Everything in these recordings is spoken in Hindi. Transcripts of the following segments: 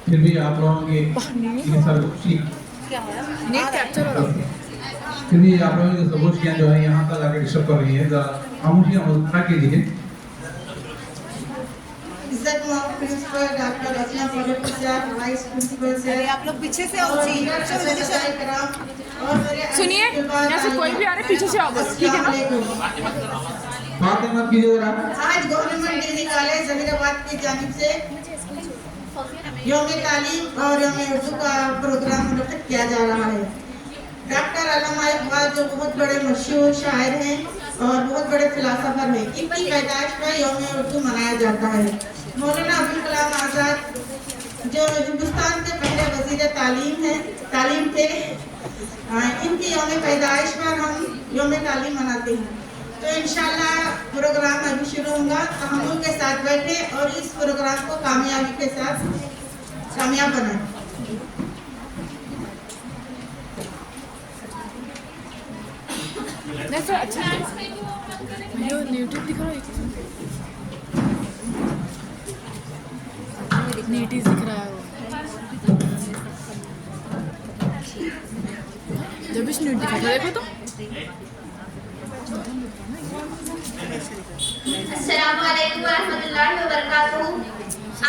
फिर भी आप लोगों की सबूत नेट कैप्चर हो रहा है। फिर भी आप लोगों की सबूतियाँ जो है यहाँ तक आकर डिस्टर्ब कर रही है, जरा खामोशी मत कीजिए। इज्जत माफ प्रिंसिपल डॉक्टर रचना पॉलिटिक्स साहब, वाइस प्रिंसिपल से आप लोग पीछे से आओ जी। सुनिए, यहाँ से कोई भी आ रहा है पीछे से आओ बस, ठीक है ना? बातें मत कीजिए जरा। आज गवर्नमेंट डिग्री कॉलेज जमीराबाद की जानिब से यौम तालीम और यौम उर्दू का प्रोग्राम मुनक्किद किया जा रहा है। डॉक्टर अल्लामा इकबाल जो बहुत बड़े मशहूर शायर हैं और बहुत बड़े फिलासफर हैं, इनकी पैदाइश पर यौम उर्दू मनाया जाता है। मौलाना अब्दुल कलाम आज़ाद जो हिंदुस्तान के पहले वजीर तालीम थे, इनकी यौम पैदाइश पर हम यौम तालीम मनाते हैं। तो इंशाल्लाह प्रोग्राम अभी शुरू होगा, तहम्मुल के साथ बैठे और इस प्रोग्राम को कामयाबी के साथ कामयाब बनाएं। नहीं सर, अच्छा यूट्यूब दिखा रहा है, नेटिव दिख रहा है वो। जब इस नेट दिखा था देखो तो। अस्सलामुअलैकुम वरहमतुल्लाहि वबरकातुहू।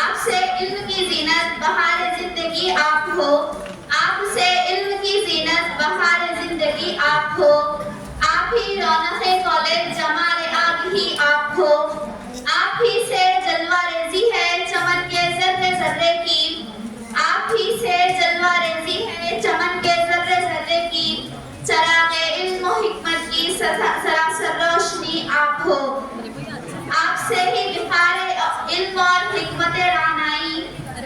आपसे इल्म की ज़ीनत बहार ज़िंदगी आप हो, आपसे इल्म की ज़ीनत बहार ज़िंदगी आप हो, आप ही रौनक़े कॉलेज जमाल आग ही आप हो, आप ही से जलवा रेज़ी है चमन के ज़र्रे ज़र्रे की, आप ही से जलवा रेज़ी है चमन के ज़र्रे ज़र्रे की, चराग़े इल्म व हिकमत की सरासर रोशनी आप हो, आपसे ही बिखारे इल्म और हिकमत रानाई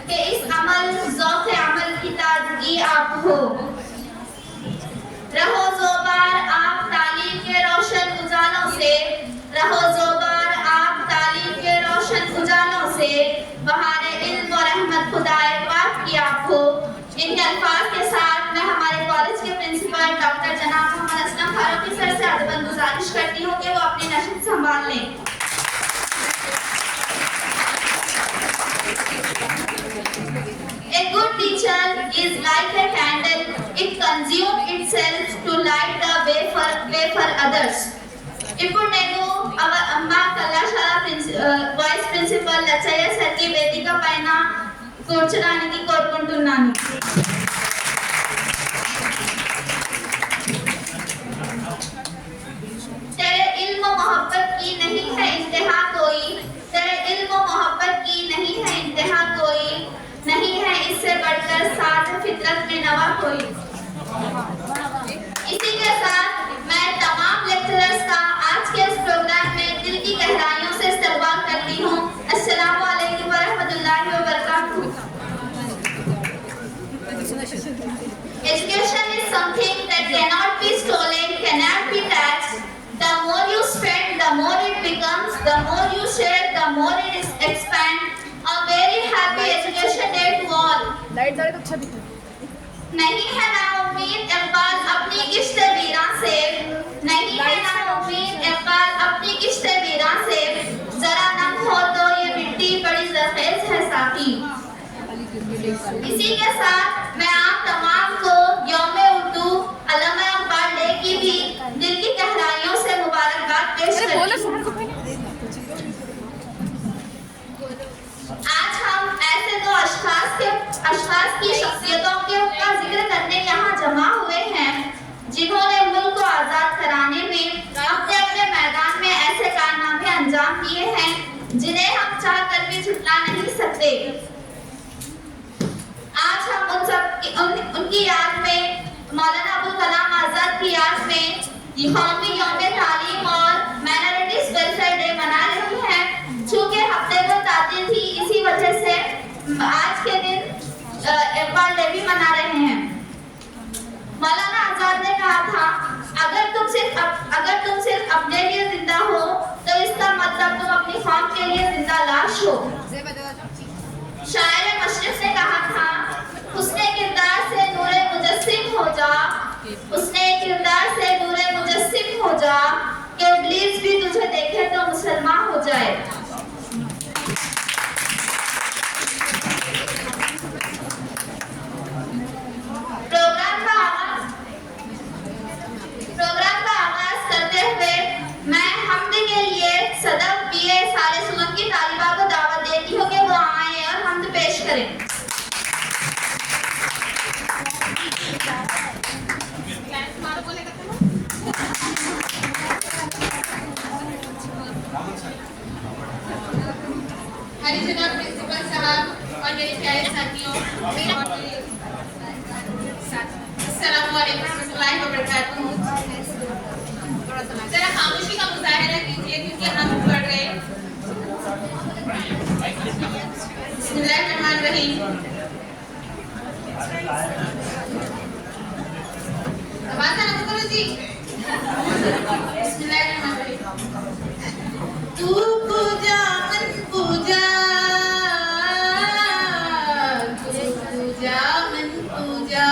के इस अमल ज़ौक़ अमल की ताज़गी आप हो। रहो ज़ोबार आप तालीम के रोशन उजालों से, रहो ज़ोबार आप तालीम के रोशन उजालों से, बहारे इल्म और रहमत खुदाए पाक की आप हो। इन अल्फाज के साथ मैं हमारे कॉलेज के प्रिंसिपल डॉक्टर जनाब मोहम्मद असलम फारूकी सर से अदबन गुजारिश करती हूँ कि वो अपनी नशिस्त संभाल लें। A good teacher is like a candle; it consumes itself to light the way for others. ఇప్పుడు నేను మా కళాశాల వైస్ ప్రిన్సిపల్ లచ్చయ్య సార్ కి వేదిక పైన కూర్చోడానికి కోరుకుంటున్నాను। तेरे इल्म मोहब्बत की नहीं है इंतहा कोई, तेरे इल्म मोहब्बत की नहीं है इंतहा कोई, नहीं है इससे बढ़कर साथ फितरत में नवा कोई। इसी के साथ मैं तमाम लेक्चरर्स का आज के इस प्रोग्राम में दिल की गहराइयों से इस्तकबाल करती हूँ। अस्सलामु अलैकुम वरहमतुल्लाहि वबरकातुहू। Education is something that cannot be stolen, cannot be taxed. The more you spend, the more it becomes. The more you share, the more it is expand. A very happy education day to all. Light अच्छा दिखा। नहीं है ना उम्मीद इकबाल अपनी किश्त वीरां से, नहीं है ना उम्मीद इकबाल अपनी किश्त वीरां से, जरा नम हो तो ये मिट्टी बड़ी ज़रख़ेज़ है साथी। इसी के साथ मैं आप तमाम को यौम उर्दू अल्लामा इकबाल डे की भी दिल की गहराइयों से मुबारकबाद पेश करती हूँ। आज हम ऐसे दो अशख़ास की शख्सियतों का जिक्र करने यहाँ जमा हुए हैं जिन्होंने मुल्क को आज़ाद कराने में अपने अपने मैदान में ऐसे कारनामे अंजाम दिए हैं जिन्हें हम चाह कर भी झुटला नहीं सकते। आज हम उनकी याद में, मौलाना अब्दुल कलाम आज़ाद की याद में कौमी यौम तालीम और माइनॉरिटीज वेलफेयर डे मना रही हैं। चूँकि हफ्ते को तातील थी, इसी वजह से आज के दिन इकबाल डे भी मना रहे हैं। मौलाना आज़ाद ने कहा था, अगर तुम सिर्फ अपने लिए जिंदा हो तो इसका मतलब तुम अपनी कौम के लिए जिंदा लाश हो। शायर मशरिक़ ने कहा था, उसने किरदार से नूरे मुजस्सिम हो जा, उसने किरदार से नूरे मुजस्सिम हो जा, कि इब्लीस भी तुझे देखे तो मुसलमान हो जाए। करें। हरी जनाब प्रिंसिपल साहब और मेरे प्यारे साथियों, अस्सलाम वालेकुम रहमतुल्लाहि व बरकातहू। जरा खामोशी का मुजाहरा कीजिए क्योंकि हम पढ़ रहे हैं। बिस्मिल्लाहिर्रहमानिर्रहीम। आवाज़ आना करो जी। बिस्मिल्लाहिर्रहमानिर्रहीम। तू पूजा मन पूजा, तू पूजा मन पूजा,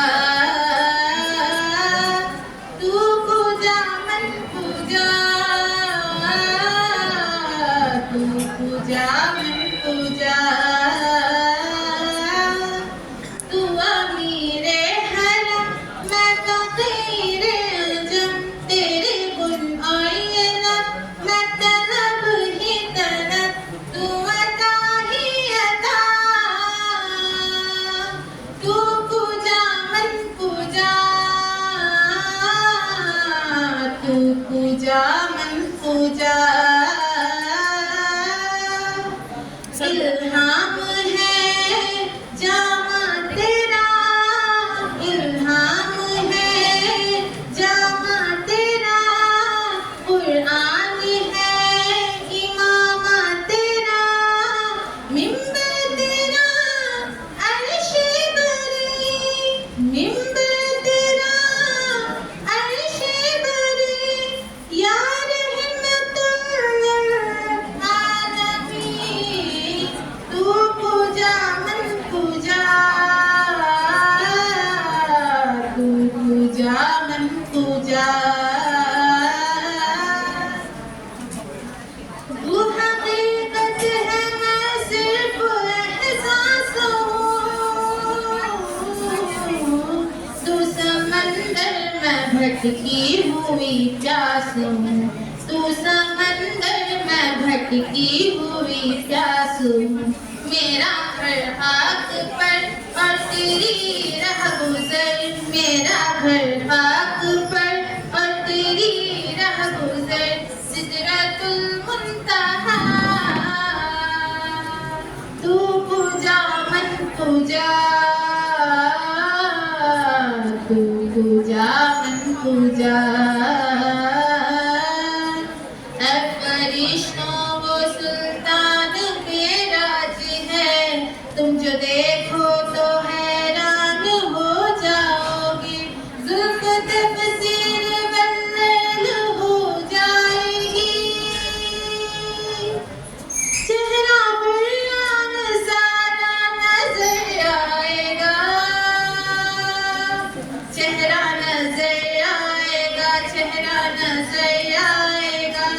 तू पूजा मन पूजा, तू पूजा मन पूजा, तू अमीरे हरम मैं फकीरे अजम, तेरे गुण आए ना मैं तलब ही तलब, तू अता ही अता, तू पूजा मन पूजा, तू पूजा मन पूजा, इल्हाम है जामा तेरा, इल्हाम है जामा तेरा, कुरान है इमामा तेरा, मिंबर तेरा अर्श बरी, मिंबर तेरा अर्श बरी, या रहमतुल आलमीन, तू पूजा मन पूजा, तू पूजा मन पूजा, तू हकीकत है मैं सिर्फ एहसास हूँ, तू समंदर में भटकी हुई प्यास हूँ, तू समंदर में भटकी हुई प्यास हूँ, मेरा घर हाथ पर और तेरी राह गुजर, मेरा घर हाथ पर और तेरी राह गुजर, सिदरतुल मुंतहा, तू पूजा मन पूजा, तू पूजा मन पूजा, ऐ फरिश्तों वो सुल्तान पे राज है, तुम जो देखो तो हैरान हो जाओगे, जुल्फ तफसीर बल्लेल हो जाएगी, चेहरा बुर्यान सारा नजर आएगा, चेहरा नजर आएगा, चेहरा नजर आएगा,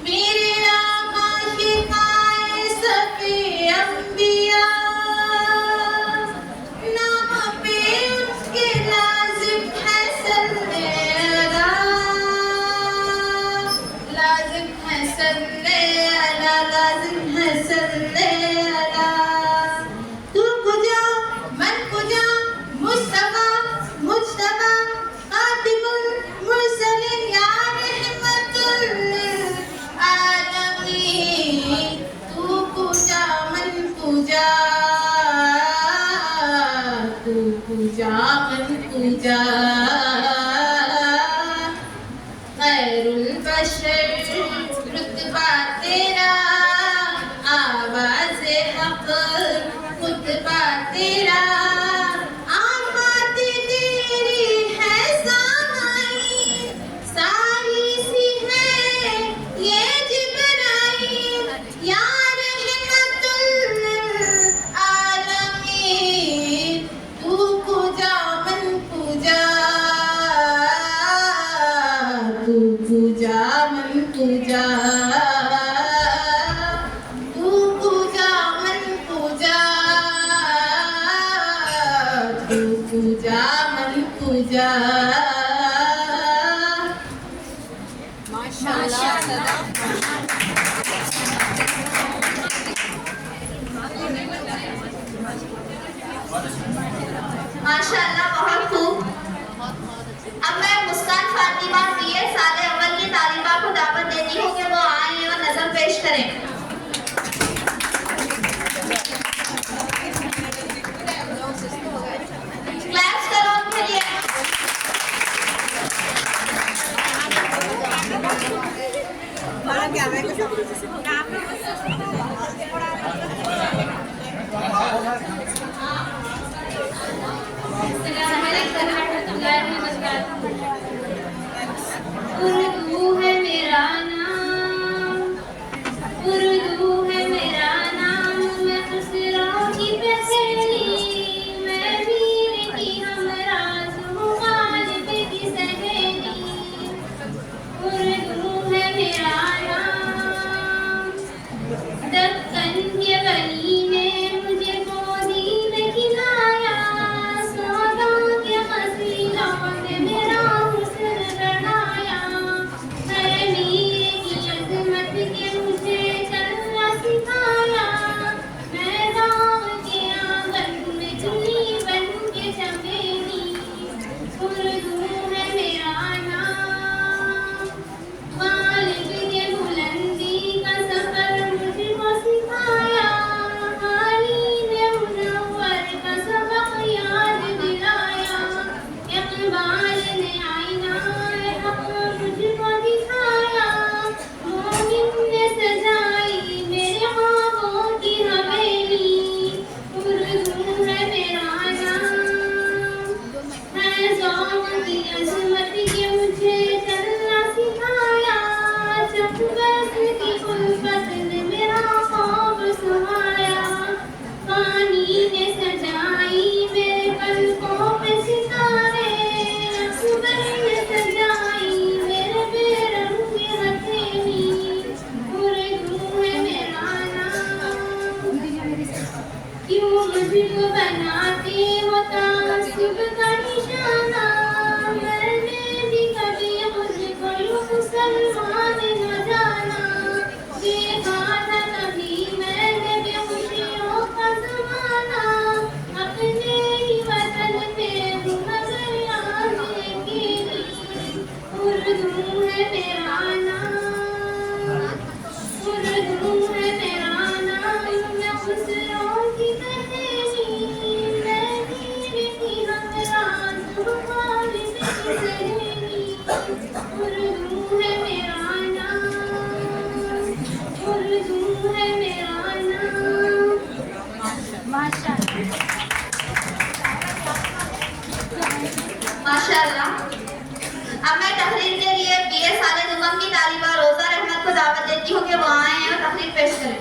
मेरे आका शिफाए सफी अंबिया, नाम पे उसके लाजिम है सल्ले अला, लाजिम है सल्ले अला, लाजिम है सल्ले अला, तू पूजा मन पूजा, मुस्तफा मुज्तबा खातिमुल मुरसलीन, या रहमतुल आलमीन, तू पूजा मन पूजा, तू पूजा मन पूजा, खैरुल बशर रुतबा तेरा, आवाज़ हक खुतबा तेरा, आफात तेरी है सामाई, सारी सी है ये जिब्राइल, या रहमतुल आलमीन, तू पूजा मन पूजा, तू पूजा मन पूजा, तू पूजा मन पूजा, तू पूजा मन पूजा, माशाअल्लाह। माशाअल्लाह, बहुत खूब। अब मैं मुस्कान फातिमा बीए साले अव्वल की तालिबा को दावत देती हूँ कि वो आए और नज़म पेश करें। क्लैप्स करो उनके लिए। उर्दू है मेरा नाम, उर्दू है मेरा नाम, मैं खुसरो की पहेली, मैं मीर की हमराज़ हूँ, गालिब की सहेली। उर्दू है मेरा नाम, दक्कन के वली ने मुझे गोदी में खिलाया, सौदा के मसीलों ने मेरा हुस्न बढ़ाया, है मीर की अज़मत के मुझे चलना सिखाया, मैं गाँव के आंगन में चुनी बन के चमेली। उर्दू है मेरा नाम, गालिब के बुलंदी का सफर मुझको सिखाया, हाली ने मुनव्वर का सबक याद दिलाया, इक़बाल ने आईनाए हक़ मुझको दिखाया, मोमिन ने सजाई मेरे ख्वाबों की हवेली। उर्दू है मेरा नाम, है ज़ौक़ की अज़मत के मुझे चलना सिखाया, चकबस की उल्फत ने मेरा ख्वाब सुहाया, पानी ने सजाई मेरे पलकों पे सितारे, अकबर ने सजाई मेरे बेरंग हथेली। उर्दू है मेरा नाम, क्यों मुझको बनाते हो तासुब का निशाना, मैंने भी कभी मुझको यूं मुसलमान न जाना, देखा था कभी मैंने भी खुशियों का ज़माना, अपने ही वतन पे हूँ मगर यहाँ अकेली। उर्दू है मेरा नाम, उर्दू है मेरा नाम, मैं खुसरो की पहेली, मैं मीर की हमराज़ हूँ, गालिब की सहेली। उर्दू है मेरा नाम, उर्दू है मेरा नाम। माशाअल्लाह। अब मैं तहरीर के लिए बीए साले दुमम की तालिबा रोजा रहमत को दावत देती हूँ कि वो आए और तहरीर पेश करें।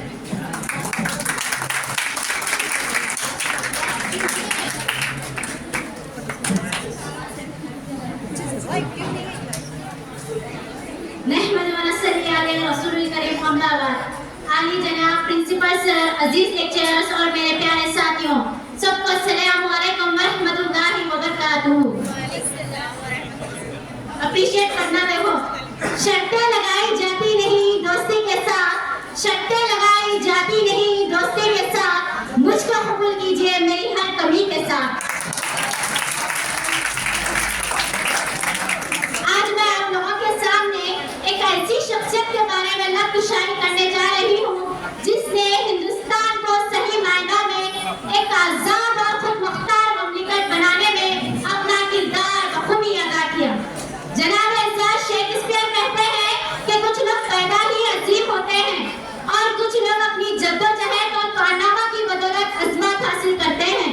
नहमद व नसल्ली अला रसूलिल करीम, अम्मा बाद। आली जनाब प्रिंसिपल सर, अजीज लेक्चरर्स और मेरे प्यारे साथियों, सबको अस्सलामु अलैकुम व रहमतुल्लाहि व बरकातुहू। अप्रिशिएट करना। देखो, शर्तें लगाई जाती नहीं दोस्ती के साथ, शर्तें लगाई जाती नहीं दोस्ती के साथ, मुझको कबूल कीजिए मेरी हर कमी के साथ। आज मैं आप लोगों के सामने एक ऐसी शख्सियत के बारे में लफ्ज़-ए-शायरी करने जा रही हूँ जिसने हिंदुस्तान को सही मायनों में एक आज़ाद और खुद मुख्तार मुमलिकत बनाने में अपना किरदार बखूबी अदा किया। जनाब इज़्ज़त शेक्सपियर कहते हैं कि कुछ लोग पैदा ही अजीम होते हैं और कुछ लोग अपनी जद्दोजहद और कारनामा की बदौलत अज़मत हासिल करते हैं।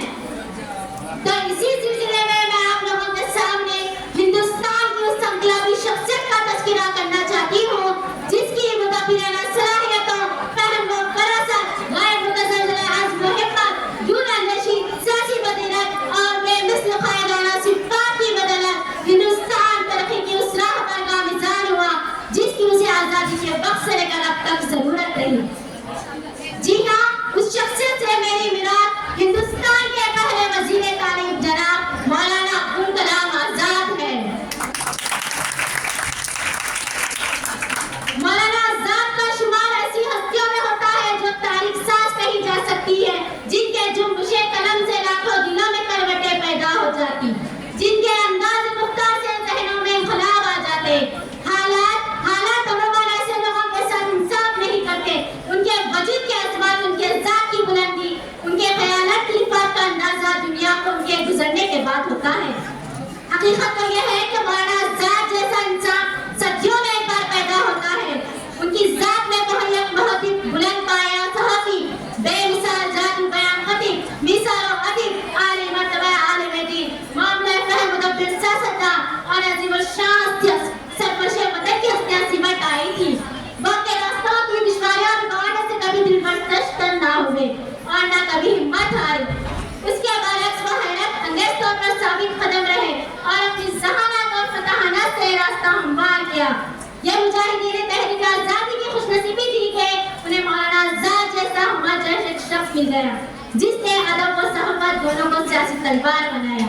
रास्ता हमवार किया। ये मुजाहिदीन तहरीक आज़ादी की खुशनसीबी थी कि उन्हें मौलाना आज़ाद जैसा हमारा जैसा एक शख्स मिल गया जिसने अदब और सहमत दोनों को सियासी तलवार बनाया।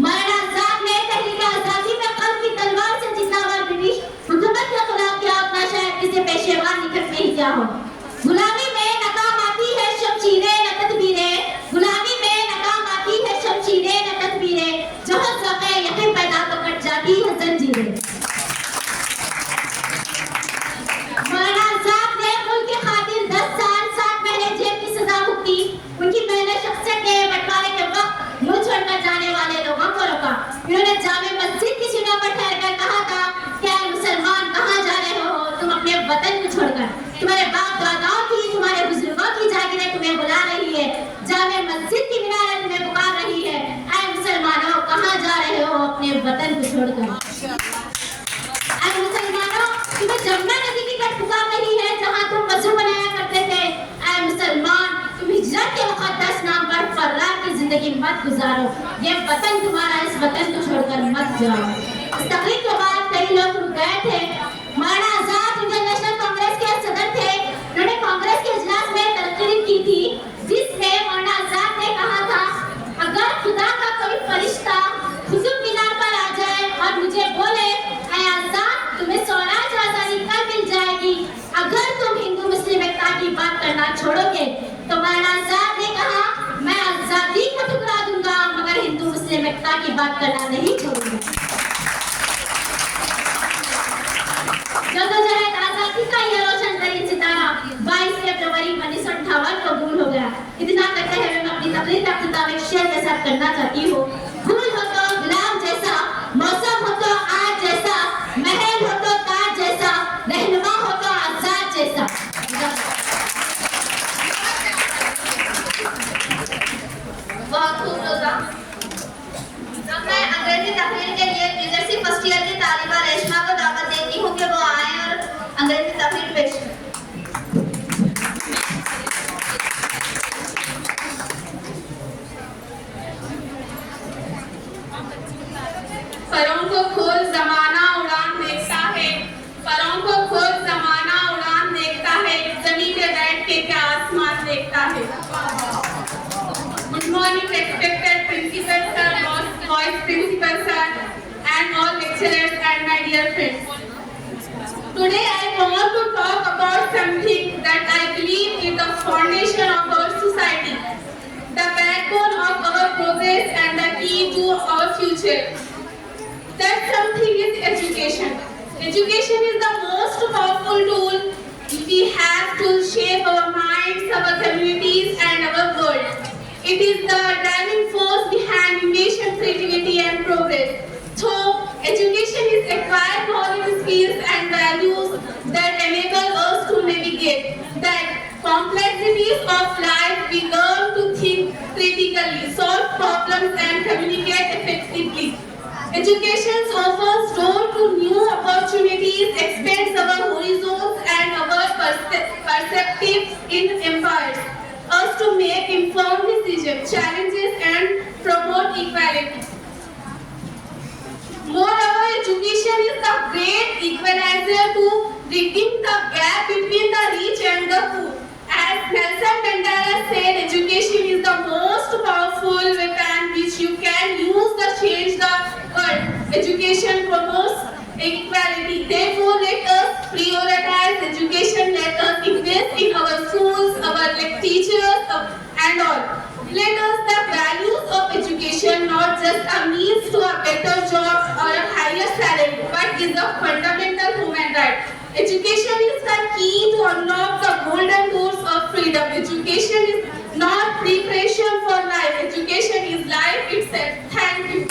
मौलाना आज़ाद ने तहरीक आज़ादी में कल्ब की तलवार से जितना बार ब्रिटिश हुकूमत के खिलाफ किया उतना शायद किसी पेशेवर निकट में ही क्या हो। गुलामी में नाकाम आती है शमशीरें न तदबीरें, गुलामी में नाकाम आती है शमशीरें न तदबीरें, जहाँ ज़क़े यकीन पैदा तो कट जाती है जंजीरें। मौलाना आज़ाद ने मुल्क की खातिर 10 साल 7 महीने जेल की सजा भुगती। उनकी मेहनत शख्सियत के बंटवारे के वक्त मुल्क छोड़कर जाने वाले लोगों को रोका। इन्होंने जामे मस्जिद की सीढ़ियों पर ठहरकर कहा था, क्या मुसलमान कहाँ जा रहे हो तुम अपने वतन को छोड़कर? तुम्हारे बाप दादाओं की, तुम्हारे बुजुर्गों की जागीरें तुम्हें बुला रही है, जामे मस्जिद की मीनारें तुम्हें पुकार रही है। ऐ मुसलमानों कहाँ जा रहे हो अपने वतन को छोड़कर? ऐ मुसलमानों तुम्हें जमुना नदी की तट पुकार रही है जहाँ तुम वजू बनाया करते थे। ऐ मुसलमान तुम हिजरत के मुक़द्दस नाम पर फर्रार की जिंदगी मत गुजारो, ये वतन तुम्हारा, इस वतन को छोड़कर मत जाओ। इस तकरीर के बाद कई लोग रुक गए थे। मौलाना आज़ाद इंडियन नेशनल कांग्रेस के सदर थे। उन्होंने कांग्रेस के इजलास में तकरीर की थी जिसमें मौलाना आज़ाद ने कहा था, अगर खुदा का कोई फरिश्ता हुजूर मीनार पर आ जाए और मुझे बोले, ऐ आज़ाद तुम्हें स्वराज आज़ादी कब मिल जाएगी अगर तुम हिंदू मुस्लिम एकता की बात करना छोड़ोगे, तो मौलाना आज़ाद ने कहा, मैं आज़ादी को ठुकरा दूंगा मगर हिंदू मुस्लिम एकता की बात करना नहीं छोड़ूंगा। जदोजहद आज़ादी का ये रोशन तरीन सितारा 22 फरवरी 1958 को गुल हो गया। इतना कहते हुए मैं अपनी तकरीर का अख्ताम एक शेर के साथ करना चाहती हूँ। गुल हो तो गुलाब जैसा, मौसम हो तो आज जैसा, महल हो तो ताज जैसा, रहनुमा हो तो आज़ाद जैसा। बहुत खूब रोज़ा। अब मैं अंग्रेजी तकरीर के लिए बीजरसी फर्स्ट ईयर की तालिबा रेशमा को दावत देती हूँ कि वो आए और अंग्रेजी तकरीर पेश करें। परों को खोल ज़माना उड़ान देखता है, परों को खोल ज़माना उड़ान देखता है, ज़मीन पे बैठ के क्या आसमान देखता है। Good morning, respected principal sir, vice principal sir, and all lecturers and my dear friends. Today I want to talk about something that I believe is the foundation of our society, the backbone of our progress and the key to our future. That something is education. Education is the most powerful tool we have to shape our minds, our communities and our world. It is the driving force behind innovation, creativity and progress. So, education is acquired knowledge, skills and values that enable us to navigate the complexities of life. We learn to think critically, solve problems and communicate effectively. Education opens doors to new opportunities, expands our horizons and our perspectives in empires. Us to make informed decisions, challenges and promote equality. Moreover, education is the great equalizer to bridging the gap between the rich and the poor. As Nelson Mandela said, education is the most powerful weapon which you can use to change the world. Education promotes equality. Therefore, let us prioritize education. Let us invest in our schools, our teachers, and all. Let us the values of education not just a means to a better job or a higher salary, but is a fundamental human right. Education is the key to unlock the golden doors of freedom. Education is not preparation for life. Education is life itself. Thank you.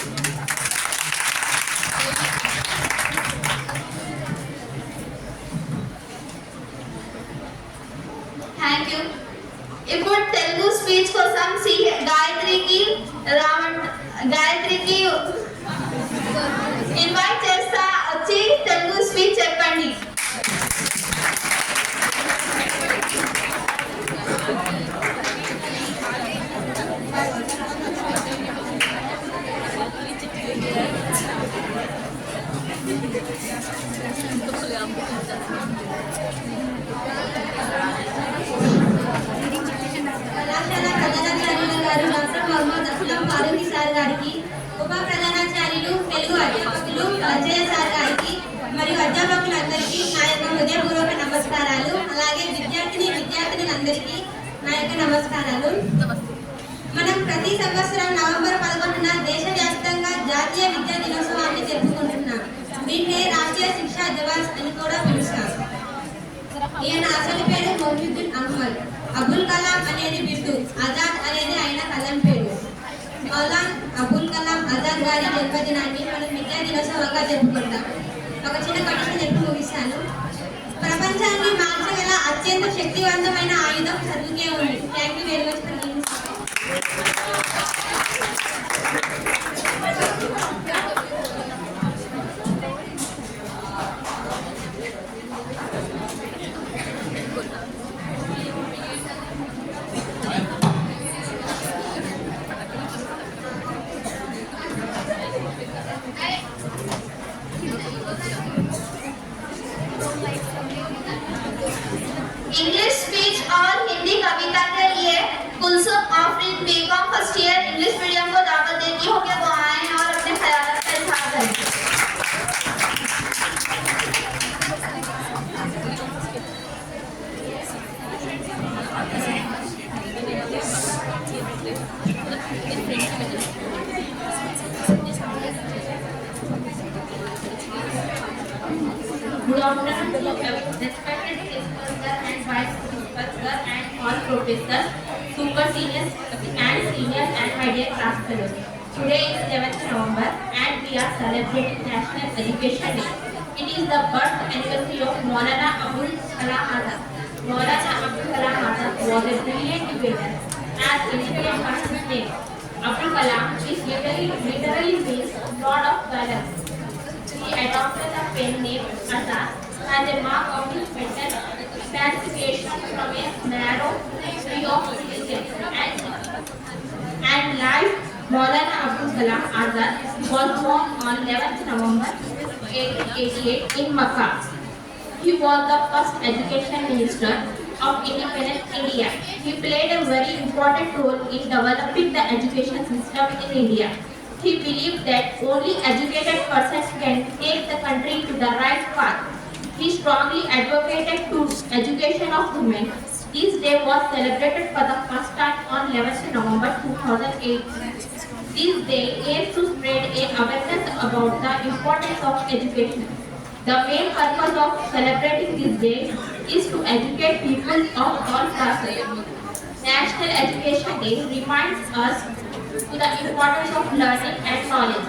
Thank you. ఇప్పుడు తెలుగు స్పీచ్ కోసం గాయత్రికి ఇన్వైట్ చేస్తా, వచ్చి తెలుగు స్పీచ్ చెప్పండి. గారికి ఉప ప్రధానాచార్యులు తెలుగు అధ్యాపకులు అజయ్ సార్ గారికి మరియు అధ్యాపకులందరికీ నా యొక్క హృదయపూర్వక నమస్కారాలు. అలాగే విద్యార్థినులందరికీ నా యొక్క నమస్కారాలు. మనం ప్రతి సంవత్సరం నవంబర్ 11న దేశవ్యాప్తంగా జాతీయ విద్యా దినోత్సవాన్ని జరుపుకుంటున్నాం. దీన్నే రాష్ట్రీయ శిక్షా దివస్ అని కూడా పిలుస్తాం. ఈయన అసలు పేరు మొహిద్దీన్ అహ్మద్. అబుల్ కలాం అనేది బిట్టు, ఆజాద్ అనేది ఆయన కలం పేరు. మౌలానా అబుల్ కలాం ఆజాద్ గారి జన్మదినాన్ని మనం విద్యా దినోత్సవంగా జరుపుకుంటాం. ఒక చిన్న కథను చెప్పి ముగిస్తాను. ప్రపంచాన్ని మార్చగల అత్యంత శక్తివంతమైన ఆయుధం చదువుకే ఉంది. Thank you very much. English speech और हिंदी कविता के लिए Kulsum Afreen BCom first year English medium को दावत देती हूँ कि वो आए और अपने ख्यालात का इजहार करें. Good afternoon, respected principal sir and vice principal sir and all professors, super seniors and seniors and my dear class fellows. Today is 11th November and we are celebrating National Education Day. It is the birth anniversary of Maulana Abul Kalam Azad. Maulana Abul Kalam Azad was a brilliant debater. As Indian person's name, Abul Kalam is literally means Lord of Balance. He adopted the pen name Azad as a mark of his mental emancipation from a narrow view of religion and life. Maulana Abul Kalam Azad was born on 11th November 1888 in Makkah. He was the first education minister of independent India. He played a very important role in developing the education system in India. He believed that only educated persons can take the country to the right path. He strongly advocated to education of women. This day was celebrated for the first time on 11th November 2008. This day aims to spread awareness about the importance of education. The main purpose of celebrating this day is to educate people of all classes. National Education Day reminds us to the importance of learning and knowledge.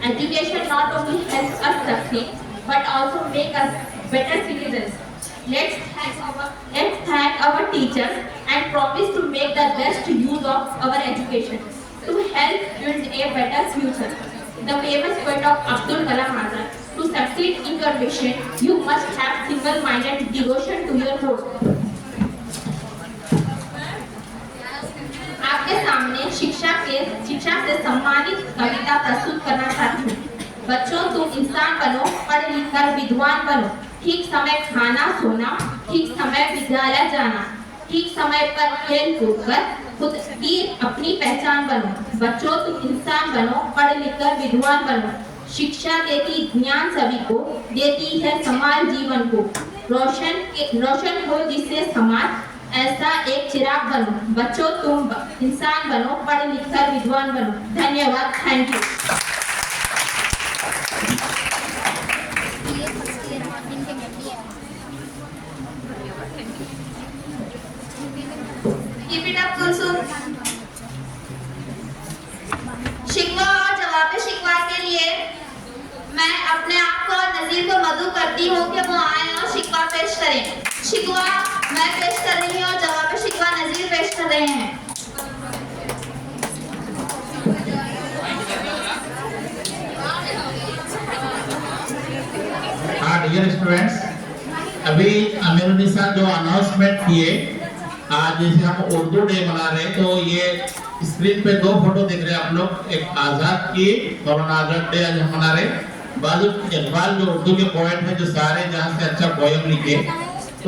Education not only helps us succeed, but also make us better citizens. Let's thank our teachers and promise to make the best use of our education to help build a better future. The famous quote of Abdul Kalam Azad: "To succeed in your mission, you must have single-minded devotion to your goal." आपके सामने शिक्षा से सम्मानित कविता प्रस्तुत करना चाहती हूँ. बच्चों, तुम इंसान बनो, पढ़ लिख कर विद्वान बनो. ठीक समय खाना सोना, ठीक समय विद्यालय जाना, ठीक समय पर खेल कूद कर खुद की अपनी पहचान बनो. बच्चों, तुम इंसान बनो, पढ़ लिख कर विद्वान बनो. शिक्षा देती ज्ञान सभी को, देती है समाज जीवन को. रोशन हो जिससे समाज, ऐसा एक चिराग बनो. बच्चों, तुम इंसान बनो, पढ़ लिख कर विद्वान बनो. धन्यवाद. Thank you. Keep it up, Kulsum. शिकवा और जवाब शिकवा के लिए मैं अपने आप को और नजीर को मदऊ करती हूँ कि वो आए और शिकवा पेश करें. शिकवा मैं पेश कर रही हूँ और जवाब शिकवा नजीर पेश कर रहे हैं. हाँ डियर स्टूडेंट्स, अभी अमीरुन्निसा जो अनाउंसमेंट किए, आज जैसे हम उर्दू डे मना रहे हैं, तो ये स्क्रीन पे दो फोटो दिख रहे हैं आप लोग. एक आजाद की, मौलाना आजाद डे आज हम मना रहे. बाजू इकबाल जो उर्दू के पोएट हैं, जो सारे जहाँ से अच्छा पोएम लिखे,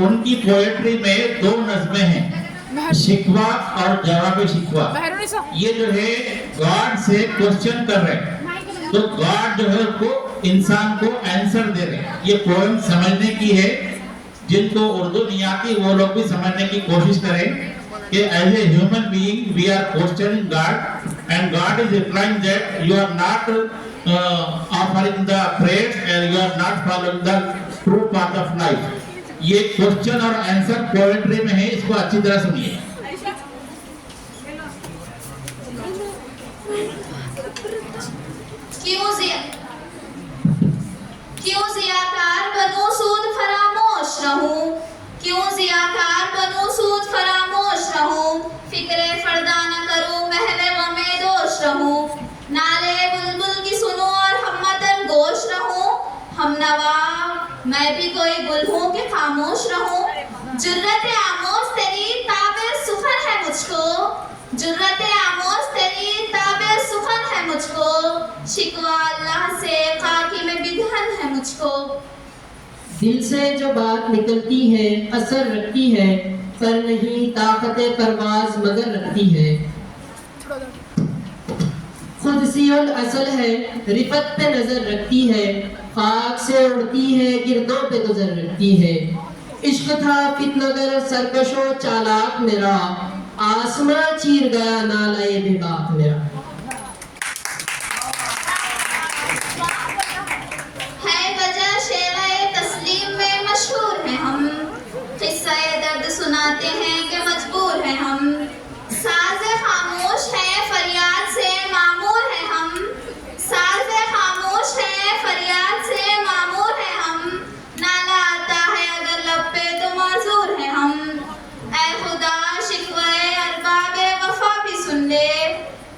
उनकी पोएट्री में दो नज़्में हैं. शिकवा और जवाब शिकवा, बाहरों नहीं सा ये जो है गॉड से क्वेश्चन कर रहे हैं, तो गॉड जो है उसको इंसान को आंसर दे रहे हैं। ये पोएम समझने की है, जिनको उर्दू नहीं आती वो लोग भी समझने की कोशिश करें कि as a human being we are questioning God and God is replying that you are not offering the prayers and you are not following the true path of life. ये क्वेश्चन और आंसर पोएट्री में है, इसको अच्छी तरह सुनिए। क्यों ज़ियाकार बनूं सूद फरामोश रहूं, क्यों ज़ियाकार बनूं सूद फरामोश रहूं, फिक्रे फर्दा न करूं महवे गमे दोष रहूं, नाले बुलबुल की सुनूं और हमतन गोश रहूं, हम नवा मैं भी कोई गुल हूं कि खामोश रहूं, जुर्रत आमोज तेरी ताबे सुखन है मुझको, जुर्रत आमोज तेरी ताबे सुखन है मुझको, शिकवा अल्लाह से खाकी में बिधन है मुझको। दिल से जो बात निकलती है असर रखती है, पर नहीं ताकते परवाज मगर रखती है, खुद सियल असल है रिफत पे नजर रखती है, खाक से उड़ती है गिरदों पे गुजर रखती है, इश्क था फितनगर सरकशो चालाक मेरा, आसमां चीर गया नालाए बेबाक मेरा। है वजह शेराए तस्लीम में मशहूर है हम, किस्सा दर्द सुनाते हैं कि मजबूर है हम, साज़े खामोश है फरियाद से मामूर है हम, साज़े खामोश है फरियाद से मामूर है हम, नाला आता है अगर लब पे तो माजूर है हम, ऐ खुदा शिकवाए अरबाबे वफा भी सुन ले,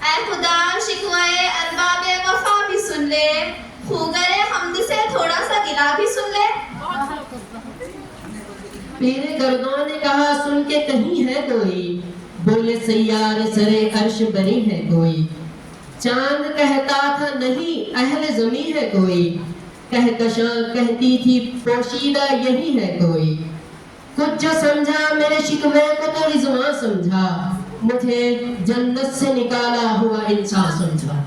ऐ खुदा शिकवाए अरबाबे वफा भी सुन ले, खूगरे हमद से थोड़ा सा गिला भी सुन ले। मेरे गर्दों ने कहा सुन के कहीं है कोई, बोले सैयारे सरे अर्श बनी है कोई, चांद कहता था नहीं अहले ज़मी है कोई, कहकशां कहती थी पोशीदा यही है कोई, कुछ जो समझा मेरे शिकवे को तो रिज़वां समझा, मुझे जन्नत से निकाला हुआ इंसान समझा।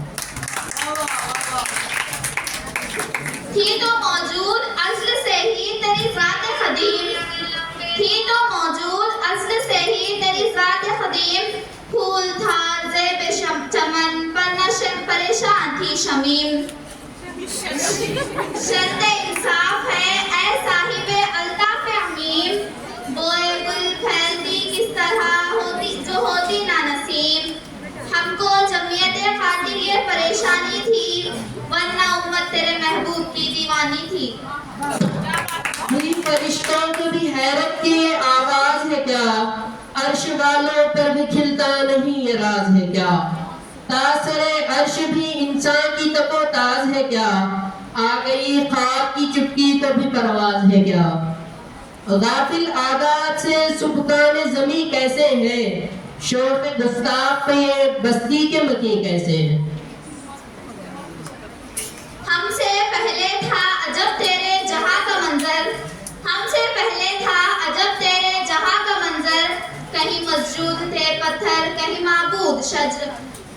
थी तो मौजूद अज़्ल से ही तेरी ज़ात ख़दीम, थी तो मौजूद अज़्ल से ही तेरी ज़ात ख़दीम, फूल था ज़ेब चमन पर नशे परेशान थी शमीम, शर्त इंसाफ है ऐ साहिबे अल्ताफ़ अमीम, बोए गुल फैलती किस तरह होती जो होती ना नसीम, हमको जमीयत खातिर ये परेशानी थी, वरना उम्मत तेरे महबूब की दीवानी थी। मेरी फरिश्तों को भी हैरत की ये आवाज है क्या, अर्श वालों पर भी खिलता नहीं ये राज है क्या, तासरे अर्श भी इंसान की तको ताज है क्या, आ गई ख्वाब की चुटकी तो भी परवाज है क्या, गाफिल आदात से सुबकाने ज़मी कैसे हैं, शोक गुस्ताख पे ये बस्ती के मकी कैसे हैं। हमसे पहले था अजब तेरे जहां का मंजर, हमसे पहले था अजब तेरे जहां का मंजर, कहीं मस्जूद थे पत्थर कहीं माबूद शज्र,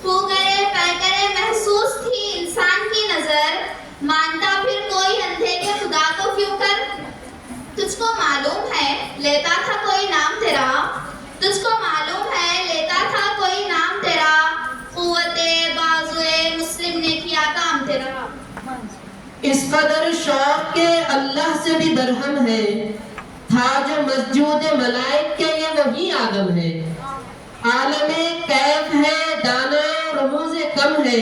खो गए पैकरे महसूस थी इंसान की नजर, मानता फिर कोई अंधे के खुदा को क्यों कर, तुझको मालूम है लेता था कोई नाम तेरा, तुझको मालूम है लेता था कोई नाम तेरा, कुव्वते बाजुए मुस्लिम ने किया काम तेरा। इस कदर शौक के अल्लाह से भी बरहम है, था जो मस्जूद मलाइक के ये वही आदम है, आलमे कैफ है दाना रमूज़े कम है,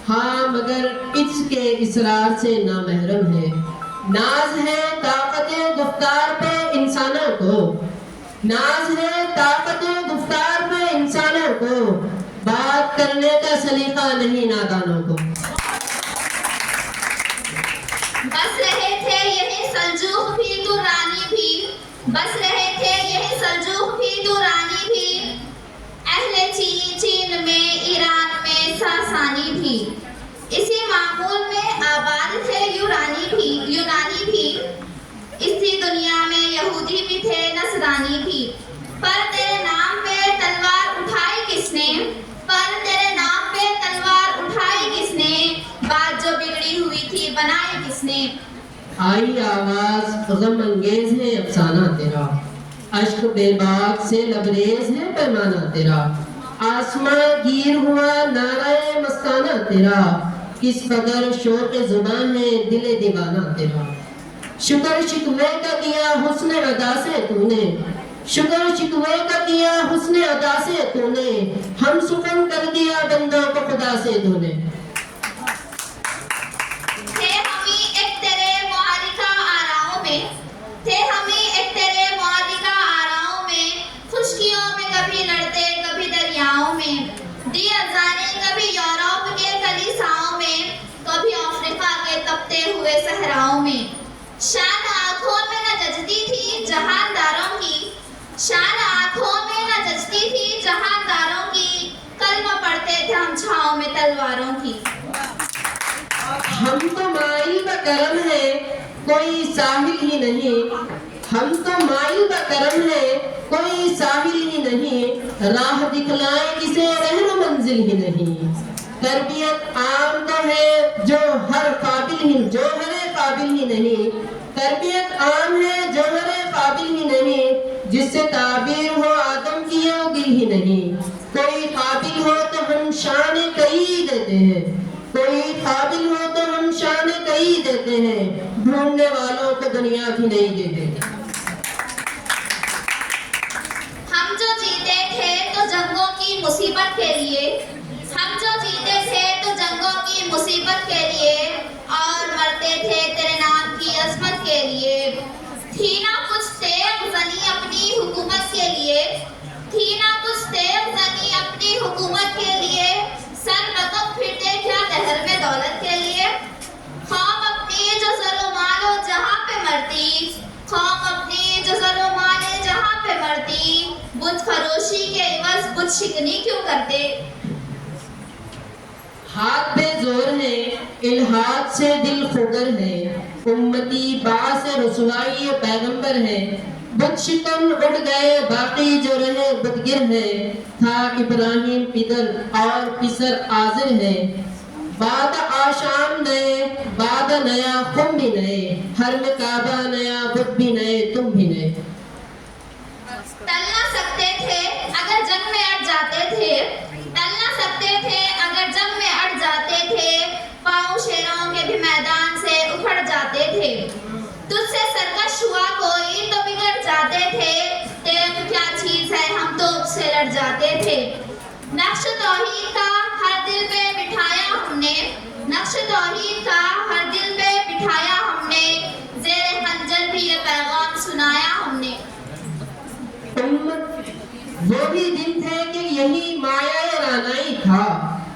हाँ मगर इसके इसरार से नामहरम है, नाज है ताकते गुफ्तार पे इंसानों को, नाज है ताकते गुफ्तार पे इंसानों को, बात करने का सलीका नहीं नादानों को। बस रहे थे यही सल्जूक भी दुरानी भी, बस रहे थे यही सल्जूक भी दुरानी भी, अहले चीन में ईरान में सासानी भी, इसी मामूल में आबाद थे यूनानी भी, इसी दुनिया में यहूदी भी थे नसरानी भी, पर तेरे नाम पे तलवार उठाई किसने, पर तेरे नाम पे तलवार उठाई किसने, बात जो बिगड़ी हुई थी बनाई किसने। आई आवाज गम अंगेज है अफसाना तेरा, अश्क बेबाक से लबरेज है पैमाना तेरा, आसमां गिर हुआ नाराए मस्ताना तेरा, किस कदर शौक़ जुबान है दिले दीवाना तेरा। शुक्र शिकवे का किया हुस्न अदा से तूने, शुक्र शिकवे का किया हुस्न अदा से तूने, हम सुकन कर दिया बंदों को खुदा से तूने। थे हमी एक तेरे मुआलिका आराओं में, थे हमी एक तेरे मुआलिका आराओं में, खुशकियों में कभी लड़ते कभी दरियाओं में, दिया जाने कभी यूरोप के कलीसाओं में, कभी अफ्रीका के तपते हुए सहराओं में। शान आंखों में न जचती थी जहानदारों की, शान आंखों में न जचती थी जहानदारों की, कलमा पढ़ते थे हम छाँव में तलवारों की। हम तो माइल का करम है कोई साहिल ही नहीं, हम तो माइल का करम है कोई साहिल ही नहीं, राह दिखलाए किसे रहना मंजिल ही नहीं। तरबियत आम तो है जो हर काबिल ही, जो हर काबिल ही नहीं, तरबियत आम है जो हर काबिल ही नहीं, जिससे ताबीर हो आदम की वो गिल ही नहीं। कोई काबिल हो तो हम शान कई देते हैं, कोई काबिल हो तो हम शान कई देते हैं, ढूंढने वालों को दुनिया भी नहीं देते। हम जो जीते थे तो जंगों की मुसीबत के लिए, हम जो जीते थे तो जंगों की मुसीबत के लिए, और मरते थे तेरे नाम की अजमत के लिए। थी ना कुछ तेग जनी अपनी हुकूमत के लिए, थी ना कुछ तेग जनी अपनी हुकूमत के लिए, सर बकफ फिरते क्या दहर में दौलत के लिए। ख्वाब अपनी जो सरो मालो जहाँ पे मरती, ख्वाब अपनी जो सरो माले जहाँ पे मरती, बुत फरोशी के इवज बुत शिकनी क्यों करते। हाथ पे जोर है इल्हाद से दिल खुगर है, उम्मती बास रसवाई पैगंबर है, बुत शिकन उड़ गए बाकी जो रहे बुतगिर है, था इब्राहिम पिदर और पिसर आजिर है। बाद आशाम नए बाद नया खुम भी नए, हर में काबा नया बुत भी नए तुम भी नए। टल ना सकते थे अगर जंग में अड़ जाते थे, टल ना सकते थे अगर जंग में अड़ जाते थे, पाँव शेरों के भी मैदान से उखड़ जाते थे। तुझसे सरकश हुआ कोई तो बिगड़ जाते थे, तेरे क्या चीज है हम तो उससे लड़ जाते थे। नक्श तौहीद का हर दिल पे बिठाया हमने, नक्श तौहीद का हर दिल पे बिठाया हमने, ज़ेरे खंजर भी ये पैगाम सुनाया हमने। वो भी दिन थे कि यही माया रानाई था,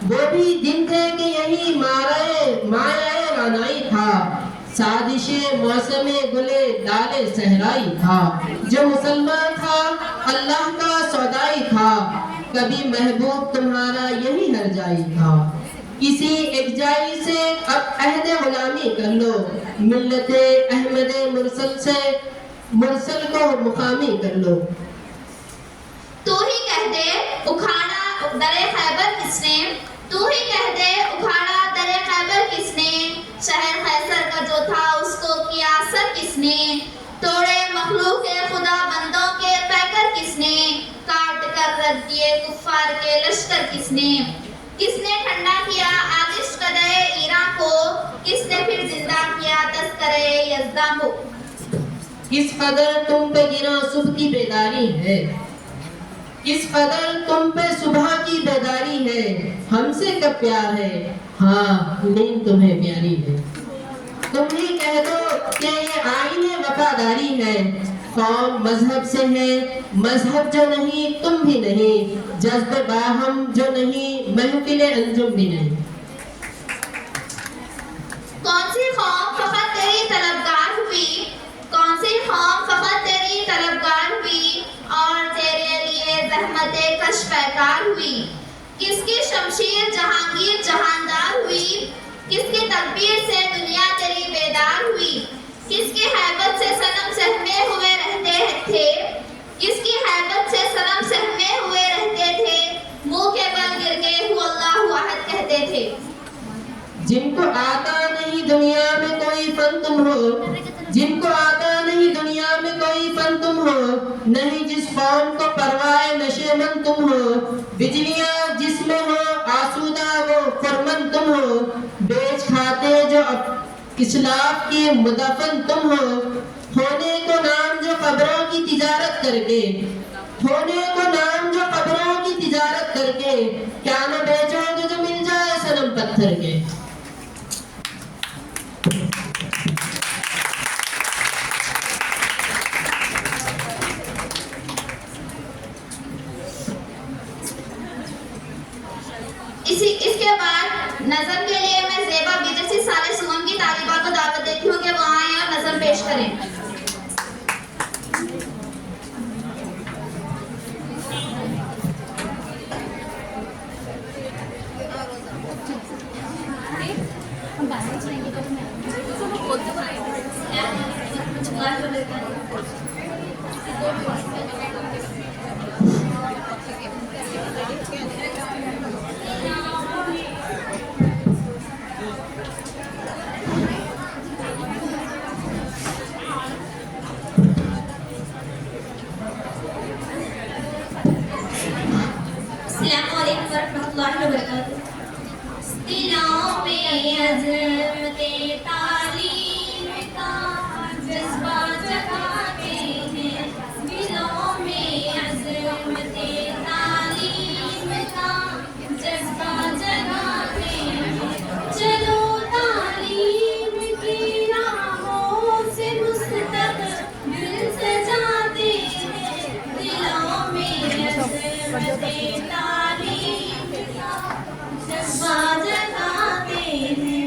वो भी दिन थे कि यही माया रानाई था, साजिशे मौसमे गुले डाले सहराई था, जो मुसलमान था अल्लाह का सौदाई था, कभी महबूब तुम्हारा यही हर जाई था। किसी एक जाई से अब अहद गुलामी कर लो, मिल्लते अहमद मुरसल से मुरसल को मुकामी कर लो। तू ही कह दे उखाड़ा दरे खैबर किसने, तू ही कह दे उखाड़ा दरे खैबर किसने, शहर खैसर का जो था उसको किया असर किसने, तोड़े मखलूक के खुदा बंदों के पैकर किसने, काट कर रख दिए कुफ्फार के लश्कर किसने, किसने ठंडा किया आतिश कदे ईरान को, किसने फिर जिंदा किया तस्करे यज़दा को। किस कदर तुम पे गिरा सुबह की बेदारी है, किस कदर तुम पे सुबह की बेदारी है, हमसे कब प्यार है हाँ नींद तुम्हें प्यारी है। तुम ही कह दो कि ये आईने वफादारी है, कौम मजहब से है मजहब जो नहीं तुम भी नहीं, जज्बे बाहम जो नहीं महफिले अंजुम भी नहीं। कौन सी कौम फकत तेरी तलबगार हुई, कौन सी कौम फकत तेरी तलबगार हुई, और तेरे लिए ज़हमते कश पैकार हुई। किसकी शमशीर जहांगीर जहानदार हुई, किसकी तकबीर से दुनिया तेरी बेदार हुई, किसकी हैबत से सनम सहमे हुए रहते थे, इसकी हैबत से सनम सहमे हुए रहते थे, मुंह के बल गिर के हु अल्लाहु अहद कहते थे। जिनको आता नहीं दुनिया में कोई फन तुम हो, जिनको आता नहीं दुनिया में कोई फन तुम हो, नहीं जिस कौम को परवाए नशेमंद तुम हो, बिजलियां जिसमें हो आसूदा वो फरमन तुम हो, बेच खाते जो इस्लाफ के मुदफन तुम हो, होने को नाम जो कब्रों की तिजारत करके, होने को नाम जो कब्रों की तिजारत करके, क्या न बेचोगे जो मिल जाए सनम पत्थर के। इसके बाद नज़म के लिए मैं ज़ेबा बिदर से साले सुगम की तालिबा को दावत देती हूँ कि वो आए और नज़म पेश करें। दिलों में अज़्मते तालीम का जज्बा जगाते हैं, दिलों में अज़्मते तालीम का जज्बा जगाते हैं, चलो तालीम की राहों से मुस्तक़बिल सजाते हैं, दिलों में अज़्मते तालीम का जज्बा जगाते हैं।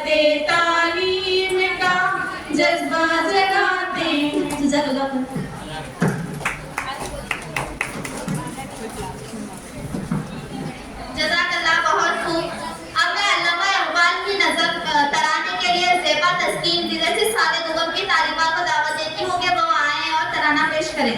करते तालीम का जज्बा जगाते। जज़ाकल्लाह, बहुत खूब। अब मैं अल्लामा इकबाल की नज़र तराने के लिए ज़ेबा तस्कीन की जैसे साले दुगम की तालिबात को दावत देती हूँ कि वो आएँ और तराना पेश करें।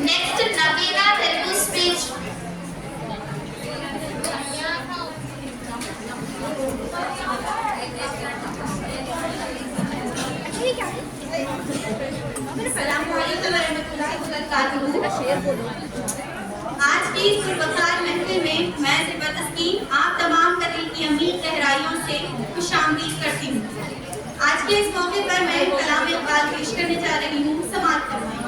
Next Nabeena Telugu speech. आज की इस पुरवकार महफिल में मैं ज़ेबा तस्कीन आप तमाम का दिल की अमीर गहराइयों से खुशामदीद करती हूँ। आज के इस मौके पर मैं कलाम इकबाल पेश करने जा रही हूँ। समाअत करवाएं।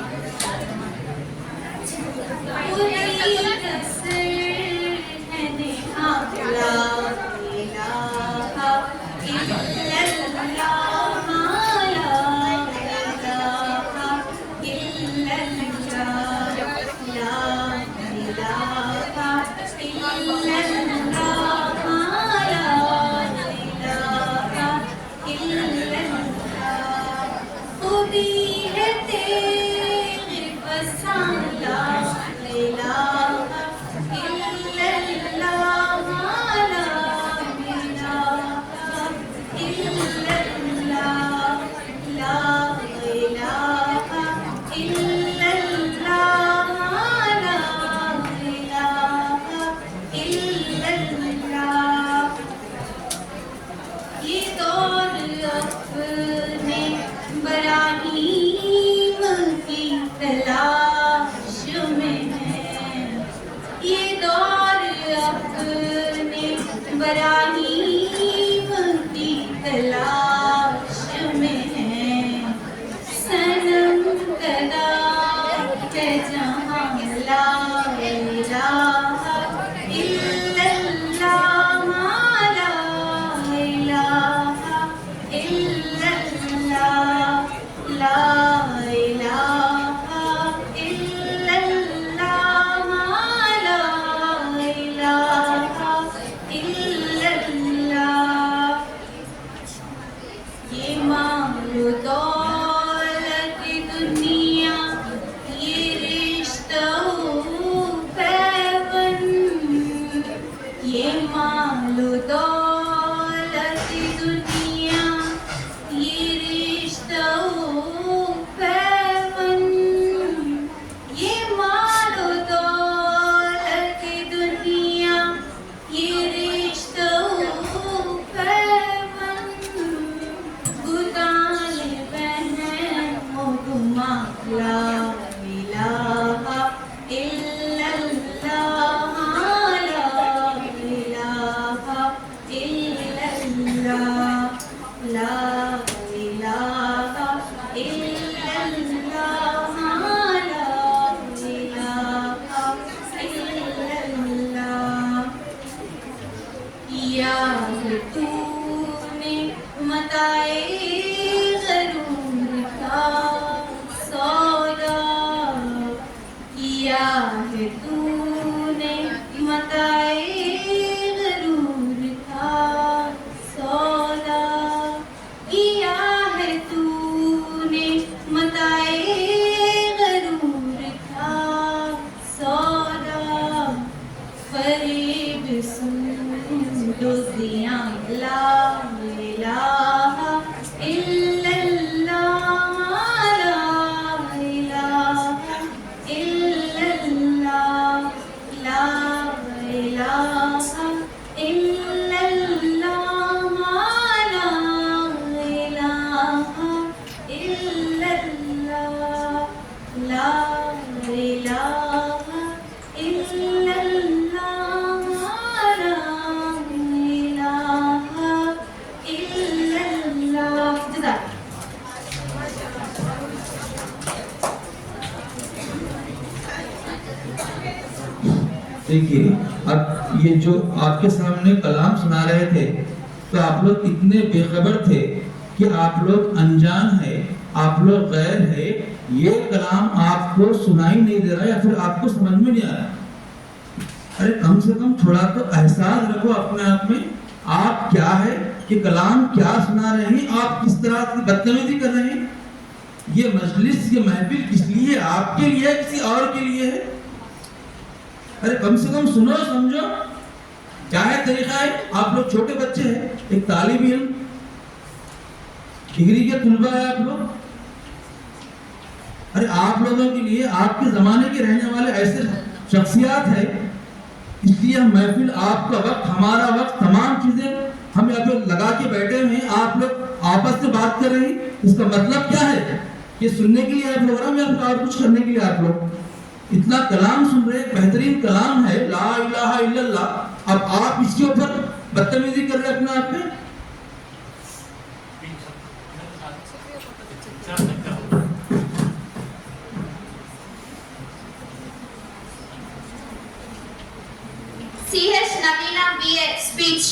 देखिए, अब ये जो आपके सामने कलाम सुना रहे थे, तो आप लोग इतने बेखबर थे कि आप लोग अनजान है, आप लोग गैर है, ये कलाम आपको सुनाई नहीं दे रहा या फिर आपको समझ में नहीं आ रहा। अरे कम से कम थोड़ा तो एहसास रखो अपने आप में, आप क्या है, ये कलाम क्या सुना रहे हैं, आप किस तरह की बदतमीजी कर रहे हैं। ये मजलिस, ये महफिल किस लिए है? आपके लिए है, किसी और के लिए है? अरे कम से कम सुनो समझो, क्या है तरीका है। आप लोग छोटे बच्चे हैं, एक तालिब इल्म डिग्री के तुलबा है आप लोग। अरे आप लोगों के लिए, आपके जमाने के रहने वाले ऐसे शख्सियात है, इसलिए हम महफिल, आपका वक्त, हमारा वक्त, तमाम चीजें हम यहाँ पे लगा के बैठे हुए हैं। आप लोग आपस में बात कर रहे हैं, इसका मतलब क्या है? ये सुनने के लिए है प्रोग्राम या फिर और कुछ करने के लिए? आप लोग इतना कलाम सुन रहे हैं, बेहतरीन कलाम है ला इलाहा इल्लल्लाह, अब आप इसके ऊपर बदतमीजी कर रहे हैं अपने आप में। CH Navina BA speech.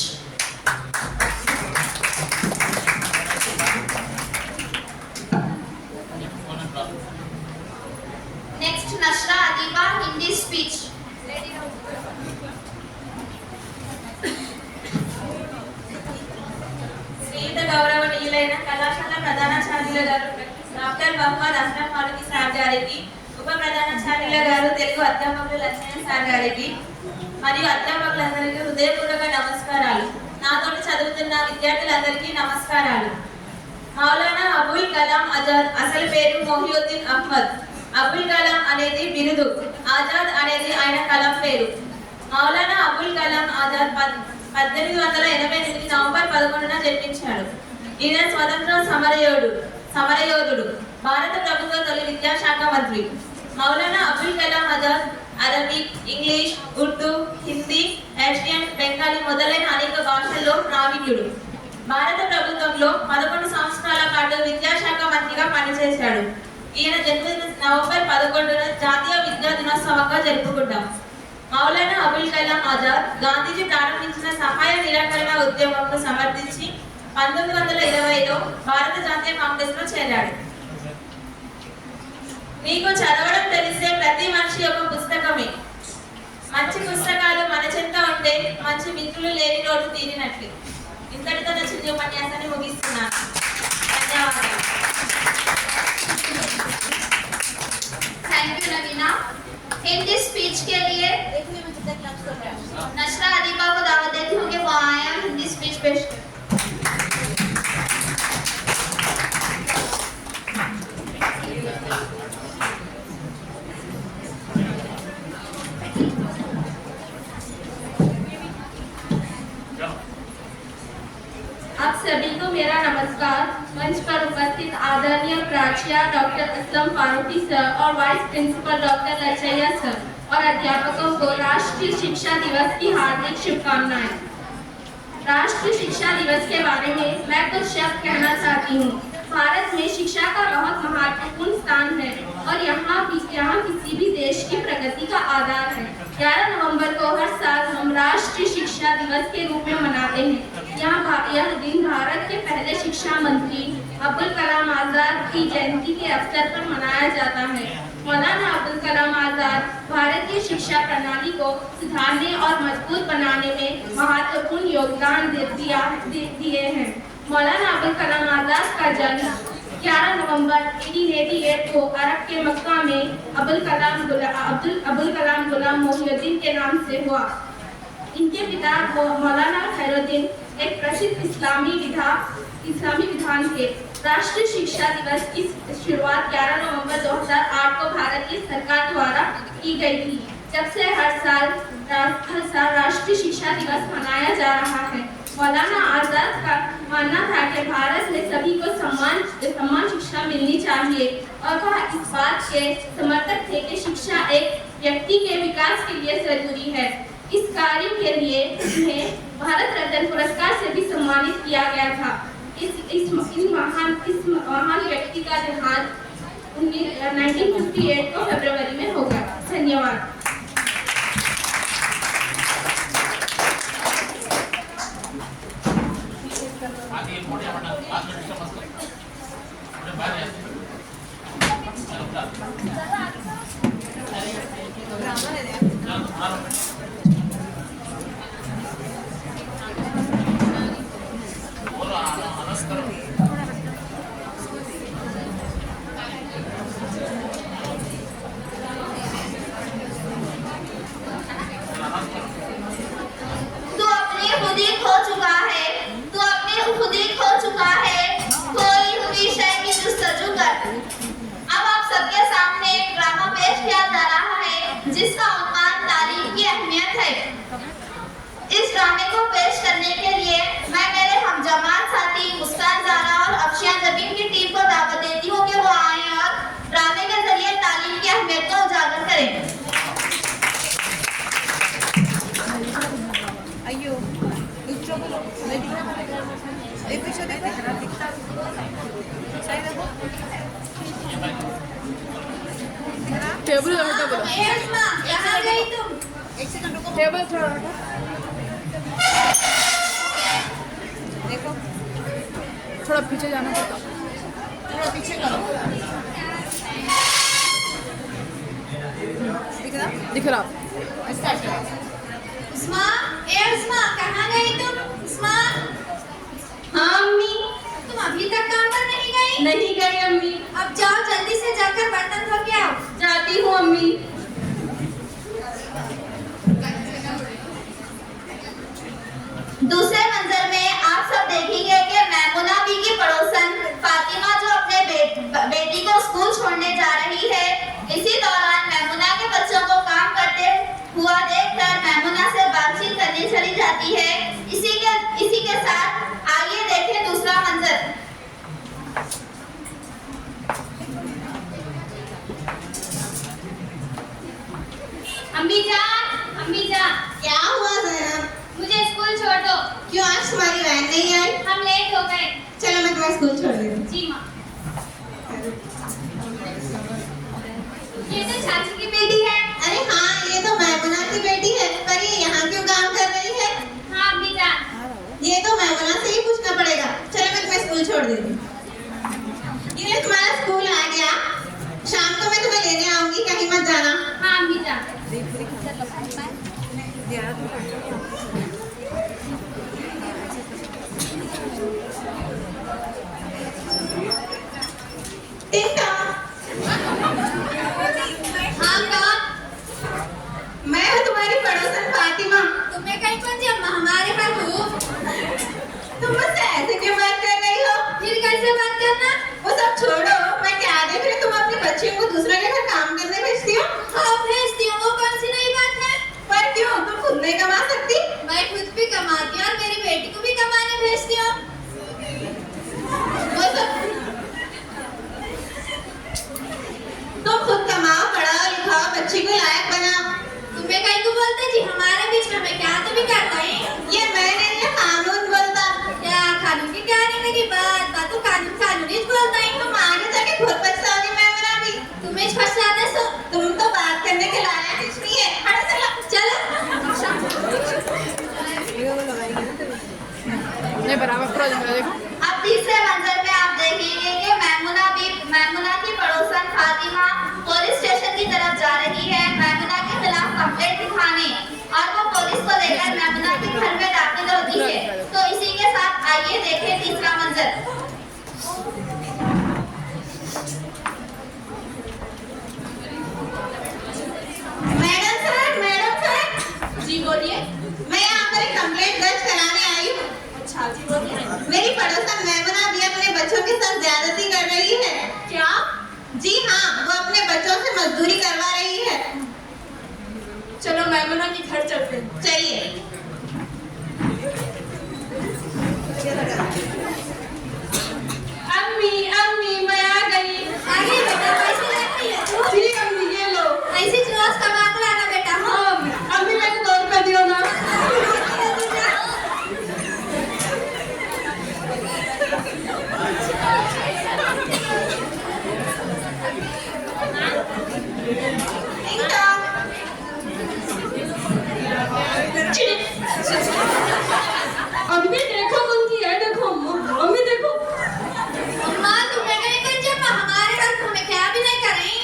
Next Nashra Adiba Hindi speech. Sriyuta గౌరవనీయులైన కళాశాల ప్రధానాచార్యుల గారు డాక్టర్ మహమ్మద్ అస్రఫ్ ఫారూఖీ సార్ గారికి, ఉప ప్రధానాచార్యుల గారు తెలుగు అధ్యాపకులు లక్ష్మణ్ సార్ గారికి మరియు అధ్యాపకులందరికీ హృదయపూర్వక నమస్కారాలు. నాతోటి చదువుతున్న విద్యార్థులందరికీ నమస్కారాలు. మౌలానా అబుల్ కలాం ఆజాద్ అసలు పేరు మొహియుద్దీన్ అహ్మద్. అబుల్ కలాం అనేది బిరుదు, ఆజాద్ అనేది ఆయన కలం పేరు. మౌలానా అబుల్ కలాం ఆజాద్ 1888 నవంబర్ 11న జన్మించాడు. ఈయన స్వతంత్ర సమరయోధుడు, భారత ప్రభుత్వ తొలి విద్యాశాఖ మంత్రి. Maulana Abul Kalam Azad Arabic, English, Urdu, Hindi, Persian, Bengali మొదలైన అనేక భాషల్లో ప్రావీణ్యుడు. భారత ప్రభుత్వంలో 11 సంవత్సరాల పాటు విద్యాశాఖ మంత్రిగా పనిచేశాడు. ఈయన జన్మదిన నవంబర్ 11న జాతీయ విద్యా దినోత్సవంగా జరుపుకుంటాం. మౌలానా అబుల్ కలాం ఆజాద్ గాంధీజీ ప్రారంభించిన సహాయ నిరాకరణ ఉద్యమంను సమర్థించి 1920లో భారత జాతీయ కాంగ్రెస్ లో చేరాడు. నీకు చదవడం తెలిసే ప్రతి మనిషి ఒక పుస్తకమే. మంచి పుస్తకాలు మన చెంత ఉంటే మంచి మిత్రులు లేని లోటు తీరినట్లు. ఇంతటితో నా చిన్న ఉపన్యాసాన్ని ముగిస్తున్నాను. ధన్యవాదాలు. Thank you Navina. In this speech के लिए नशरा अदीबा को दावत देती हूँ कि वो आए हिंदी स्पीच पेश करें. आप सभी को मेरा नमस्कार। मंच पर उपस्थित आदरणीय प्राचार्य डॉक्टर असलम फारूकी सर और वाइस प्रिंसिपल डॉक्टर लचैया सर और अध्यापकों को राष्ट्रीय शिक्षा दिवस की हार्दिक शुभकामनाएं। राष्ट्रीय शिक्षा दिवस के बारे में मैं कुछ शब्द कहना चाहती हूँ। भारत में शिक्षा का बहुत महत्वपूर्ण स्थान है और यहाँ किसी भी देश की प्रगति का आधार है। 11 नवंबर को हर साल हम राष्ट्रीय शिक्षा दिवस के रूप में मनाते हैं। यह दिन भारत के पहले शिक्षा मंत्री अब्दुल कलाम आजाद की जयंती के अवसर पर मनाया जाता है। मौलाना अब्दुल कलाम आजाद भारत की शिक्षा प्रणाली को सुधारने और मजबूत बनाने में महत्वपूर्ण योगदान दिए हैं। मौलाना अब्दुल कलाम आजाद का जन्म 11 नवंबर 1888 को अरब के मक्का में अबुल कलाम गुलाम मोहिउद्दीन के नाम से हुआ। इनके पिता मौलाना खैरुद्दीन एक प्रसिद्ध इस्लामी विद्वान थे। राष्ट्रीय शिक्षा दिवस की शुरुआत 11 नवंबर 2008 को भारत की सरकार द्वारा की गई थी। जब से हर साल राष्ट्रीय शिक्षा दिवस मनाया जा रहा है। मौलाना आजाद का मानना था कि भारत में सभी को समान शिक्षा मिलनी चाहिए और वह इस बात के समर्थक थे कि शिक्षा एक व्यक्ति के विकास के लिए जरूरी है। इस कार्य के लिए उन्हें भारत रत्न पुरस्कार से भी सम्मानित किया गया था। इस महान व्यक्ति का देहांत 1958 को फरवरी में होगा। धन्यवाद। आगे टेबल हटा बोलो। कहाँ गई तुम? टेबल थोड़ा हटा। देखो थोड़ा पीछे जाना पड़ता। थोड़ा पीछे करो। दिख रहा? दिख रहा। उस्मा, उस्मा, कहाँ गई तुम? उस्मा, हाँ अम्मी। तुम अभी तक काम पर नहीं गई? नहीं गई अम्मी। अब जाओ जल्दी से जाकर बर्तन धो के आओ। जाती हूँ अम्मी। दूसरे मंजर में आप सब देखेंगे कि मैमुना बी की पड़ोसन फातिमा जो अपने बेटी को स्कूल छोड़ने जा रही है, इसी दौरान मैमुना के बच्चों को काम करते हुआ देखकर मैमुना से बातचीत करने चली जाती है। इसी के साथ आइए देखें दूसरा मंजर। अम्मी जान, अम्मी जान, क्या हुआ ज़ैनब? मुझे स्कूल छोड़ दो। क्यों आज तुम्हारी वैन नहीं आई? हम लेट हो गए। चलो मैं तुम्हें स्कूल छोड़ देती हूँ। जी माँ। ये तो चाची की बेटी है। अरे हाँ, ये तो मैमुना की बेटी है, पर ये यहाँ क्यों काम कर रही है? हाँ अम्मी जान। ये तो मैमुना से ही पूछना पड़ेगा। चलो मैं तुम्हें स्कूल छोड़ देती हूँ। ये तुम्हारा स्कूल आ गया। शाम को मैं तुम्हें लेने आऊंगी, कहीं मत जाना। हाँ अम्मी जान। टिंटा, हाँ कौन? मैं हूँ तुम्हारी पड़ोसन फातिमा। तुम्हें कहीं कौन सी अम्मा हमारे घर हो? तुम मुझसे ऐसे क्यों बात कर रही हो? फिर कैसे बात करना? वो सब छोड़ो, मैं क्या देख रही हूँ, तुम अपनी बच्चियों को दूसरे के घर काम करने भेजती हो? हाँ भेजती हूँ, वो कौन सी नई बात है? पर क्यों, तुम खुद नहीं कमा सकती? मैं खुद भी कमाती हूँ और मेरी बेटी को भी कमाने भेजती हूँ। वो सब तुम खुद कमाओ, पढ़ाओ लिखाओ, बच्ची को लायक बनाओ। तुम्हें कहीं को बोलते जी, हमारे बीच में मैं क्या तो भी करता है? ये मैंने ये कानून बोलता। क्या कानून की क्या आने की बात तो कानून ही बोलता है। तुम आगे जाके खुद पछताओगी। मैमुना भी तुम्हें फंसाने सो तुम तो बात करने के लायक कुछ नहीं है। हटो चलो। नहीं बराबर पूरा जगह देखो। अब तीसरे मंजर में आप देखेंगे कि मैमुना की पड़ोसन फातिमा पुलिस स्टेशन की तरफ जा रही है मैमुना के खिलाफ कंप्लेंट दिखाने, और वो पुलिस को लेकर मैमुना के घर में दाखिल होती है। तो इसी के साथ आइए देखें तीसरा मंजर। Madam sir. जी बोलिए। मैं यहाँ पर एक कंप्लेंट दर्ज कराने आई हूँ। अच्छा जी बोलिए। मेरी पड़ोसन मैमुना भी अपने बच्चों के साथ ज्यादती कर रही है। क्या? जी हाँ, वो अपने बच्चों से मजदूरी करवा रही है। चलो मैमुना के घर चलते हैं। चलिए। अम्मी, अम्मी मैं आ गई। आगे बेटा पैसे लेके ले तू। जी अम्मी ये लो। ऐसे रोज कमा कर आना बेटा। हाँ अम्मी मैंने 2 रुपए दियो ना। अम्मी देखो उनकी है, देखो अम्मी देखो। अम्मा तुम्हें कहीं कहीं जब हमारे घर को हमें क्या भी नहीं करें।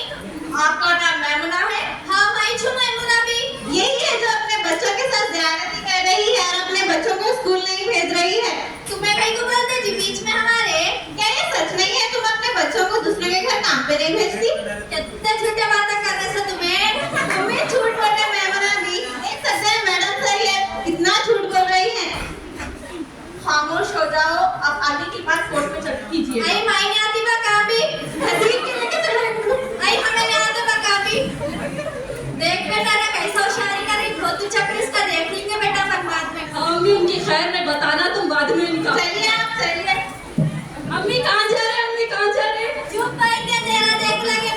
आपका नाम मैमुना है? हाँ मैं छू मैमुना भी। यही है जो अपने बच्चों के साथ ज्यादती कर रही है और अपने बच्चों को स्कूल नहीं भेज रही है। तुम्हें कहीं को बोलते जी बीच में हमारे। क्या ये सच नहीं है, तुम अपने बच्चों को दूसरे के घर काम पे नहीं भेजती? कितने झूठे बातें करने से तुम्हें झूठ बोलने मैमुना भी एक सच्चे मैडम सही है, कितना झूठ बोल रही है। खामोश हो जाओ, अब आगे की बात कोर्ट में चल कीजिए। आई मायने आती बा काबी हसीन के लेके चलो। आई हमें नहीं आता बा काबी। देख बेटा ना कैसा होशियारी कर रही हो, तू चक्कर इसका देख लेंगे बेटा पर बाद में। अम्मी उनकी खैर नहीं बताना तुम बाद में इनका। चलिए आप चलिए। अम्मी कहाँ जा रहे, अम्मी कहाँ जा रहे? चुप बैठ के तेरा देख लगे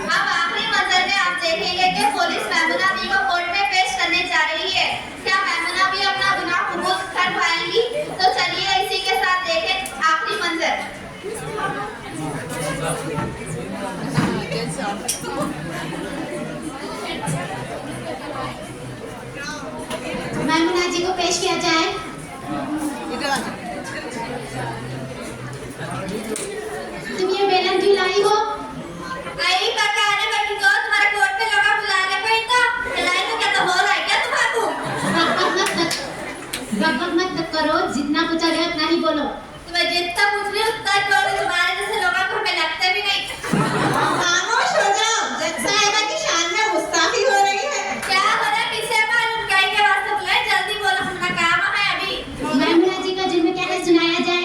अब आखिरी मैमुना जी को पेश किया जाए। तुम ये बेलन क्यों लाई हो? आई पकाने बैठी तो तुम्हारे कोर्ट पे लोग बुलाने पे तो लड़ाई तो क्या तो हो रहा है क्या तुम्हारे बकबक मत करो, जितना पूछा गया उतना ही बोलो। तुम्हें जितना पूछ रही उतना ही बोलो, तुम्हारे जैसे लोगों को हमें लगते भी नहीं। खामोश हो जाओ, जज साहिबा की शान में गुस्ताखी हो रही है। क्या हो रहा है किसे मालूम, कहीं के वास्ते बुलाए, जल्दी बोलो, अपना काम है अभी। मैमुना जी का जुल्म क्या है सुनाया जाए।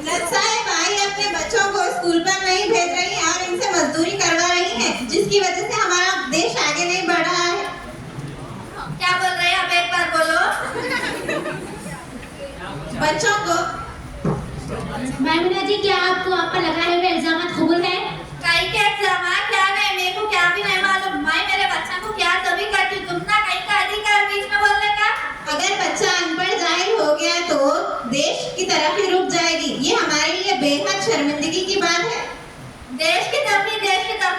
जज साहिबा ये अपने बच्चों को स्कूल पर नहीं भेज रही है और इनसे मजदूरी करवा रही है, जिसकी वजह से हमारा देश आगे नहीं बढ़ रहा है। क्या बोल रहे हैं आप एक बार बोलो। बच्चों को मैमुना जी क्या आपको आप पर लगाए हुए इल्जाम कबूल है? कहीं के एग्जाम क्या नहीं, मेरे को क्या भी नहीं मालूम। मैं मेरे बच्चा को क्या तभी करती, तुम ना कहीं का अधिकार बीच में बोलने का। अगर बच्चा अनपढ़ जाहिल हो गया तो देश की तरक्की रुक जाएगी। ये हमारे लिए बेहद शर्मिंदगी की बात है। देश की तरक्की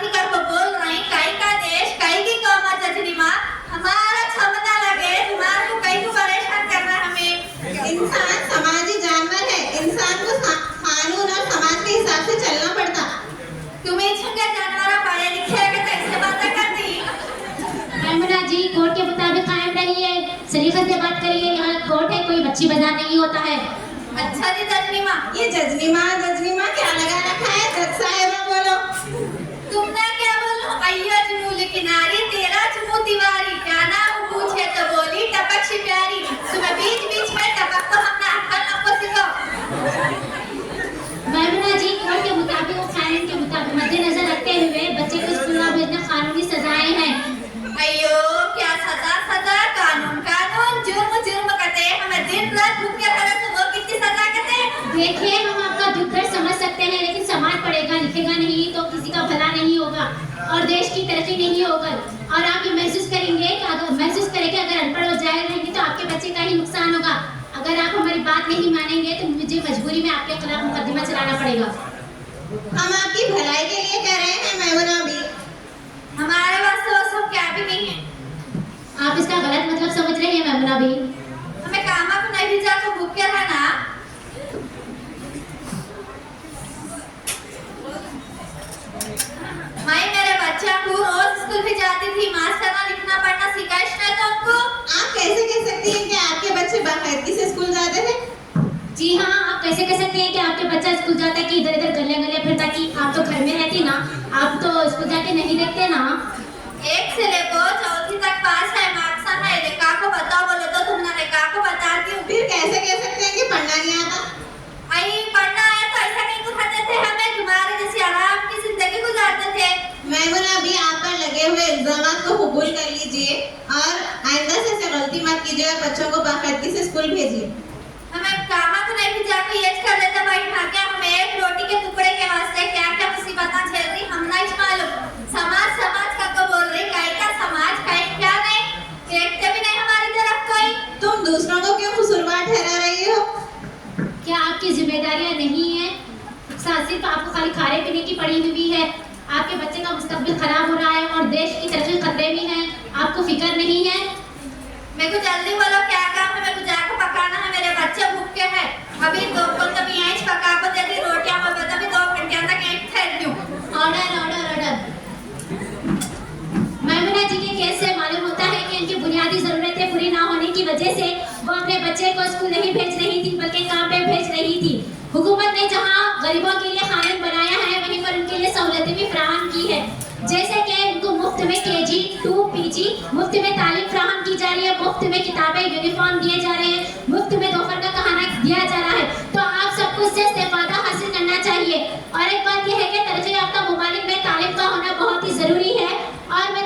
कर को बोल रही, कहीं का देश, कहीं की कौम जजनी माँ, हमारा क्षमता लगे, तुम्हारे को कहीं को परेशान करना हमें। इंसान समाजी जानवर है, इंसान को कानून और समाज के हिसाब से चलना पड़ता। तुम्हें छुके जानवर पढ़े लिखे के तो इससे बातें करती। मैमुना जी कोर्ट के मुताबिक कायम रहिए, सलीके से बात करिए, यहाँ कोर्ट है, कोई बच्ची बाजार नहीं होता है। अच्छा जी जजनी माँ। ये जजनी माँ क्या लगा रखा है? जज साहिबा बोलो। तुमने क्या बोलो? अय्या जमूल किनारी तेरा चमू दीवारी, क्या नाम पूछे तो बोली टपक सी प्यारी। तुम्हें बीच बीच में टपक तो हमने अक्ल आपको सिखाओ। मैमुना जी कोर्ट के मुताबिक और कानून के मुताबिक मद्देनजर रखते हुए बच्चे को स्कूल न भेजना कानूनी सजाएं हैं। अयो क्या सजा कानून जुर्म करते हैं, हमें दिन रात भूख के खा तो वो कितनी सजा करते हैं। देखिए हम आपका दुख दर्द समझ सकते हैं, लेकिन समाज पढ़ेगा लिखेगा नहीं तो किसी का भला नहीं होगा और देश की तरक्की नहीं होगा। और आप ये महसूस करेंगे कि अगर अनपढ़ हो जाए रहेंगे तो आपके बच्चे का ही नुकसान होगा। अगर आप हमारी बात नहीं मानेंगे तो मुझे मजबूरी में आपके खिलाफ मुकदमा चलाना पड़ेगा। हम आपकी भलाई के लिए कह रहे हैं मैमुना भी। हमारे वास्ते वो सब क्या भी नहीं है। आप इसका गलत मतलब समझ रहे हैं मैमुना भी। हमें कामा को नहीं भेजा तो भूखे रहना। मैं मेरे बच्चा को रोज स्कूल भी जाती थी, मास्टर ने लिखना पढ़ना सिखाया है तो उनको। आप कैसे कह सकती हैं कि आपके बच्चे बाकायदगी से स्कूल जाते थे? जी हाँ, आप कैसे कह सकते हैं कि आपके बच्चा स्कूल जाता है कि इधर इधर गले गले फिरता कि आप तो घर में रहती ना, आप तो स्कूल जाके नहीं देखते ना। 1 से लेकर 4वीं तक पास है, मार्क्स है, रेखा को बताओ बोले तो तुमने रेखा को बताती हूँ। फिर कैसे कह सकते हैं कि पढ़ना नहीं आता? आई पढ़ना आया तो ऐसा नहीं गुजारते थे, हमें तुम्हारे जैसी आराम की जिंदगी गुजारते थे। मैमुना भी आप पर लगे हुए इल्जामात को कबूल कर लीजिए और आइंदा से ऐसे गलती मत कीजिए और बच्चों को बाकायदगी से स्कूल भेजिए। हमें कामा को नहीं भेजा के ये कर लेते भाई भाग्य, हमें एक रोटी के टुकड़े के वास्ते क्या क्या मुसीबतें झेल रही हम नहीं मालूम। समाज का तो बोल रही, काई का समाज काई क्या नहीं, देखते भी नहीं हमारी तरफ कोई। तुम दूसरों को क्यों कसूरवार ठहरा रही हो? क्या आपकी जिम्मेदारियां नहीं है? सिर्फ आपको खाली खाने पीने की पड़ी हुई है। आपके बच्चे का मुस्तकबिल खराब हो रहा है और देश की तरक्की खतरे में है, आपको फिक्र नहीं है? मेरे को जल्दी बोलो क्या काम है, मेरे को जाकर पकाना है, मेरे बच्चे भूखे हैं। अभी 2 घंटे भी यहीं पका को दे दी रोटियां, मैं बता भी 2 घंटे तक यहीं ठहर दूं। ऑर्डर। मैमुना जी के केस से मालूम होता है कि इनकी बुनियादी जरूरतें पूरी ना होने की वजह से वो अपने बच्चे को स्कूल नहीं भेज रही थी बल्कि काम पे भेज रही थी। हुकूमत ने जहां गरीबों के लिए कानून बनाया है वहीं पर उनके लिए सहूलतें भी फराहम की है, जैसे कि उनको मुफ्त में KG 2 PG मुफ्त में तालीम फराहम की जा रही है, मुफ्त में किताबें यूनिफॉर्म दिए जा रहे हैं, मुफ्त में दोपहर का खाना दिया जा रहा है। तो आप सबको इससे इस्तेफादा हासिल करना चाहिए। और एक बात यह है कि तरक्की याफ्ता मुमालिक में तालीम का होना बहुत ही जरूरी है और मैं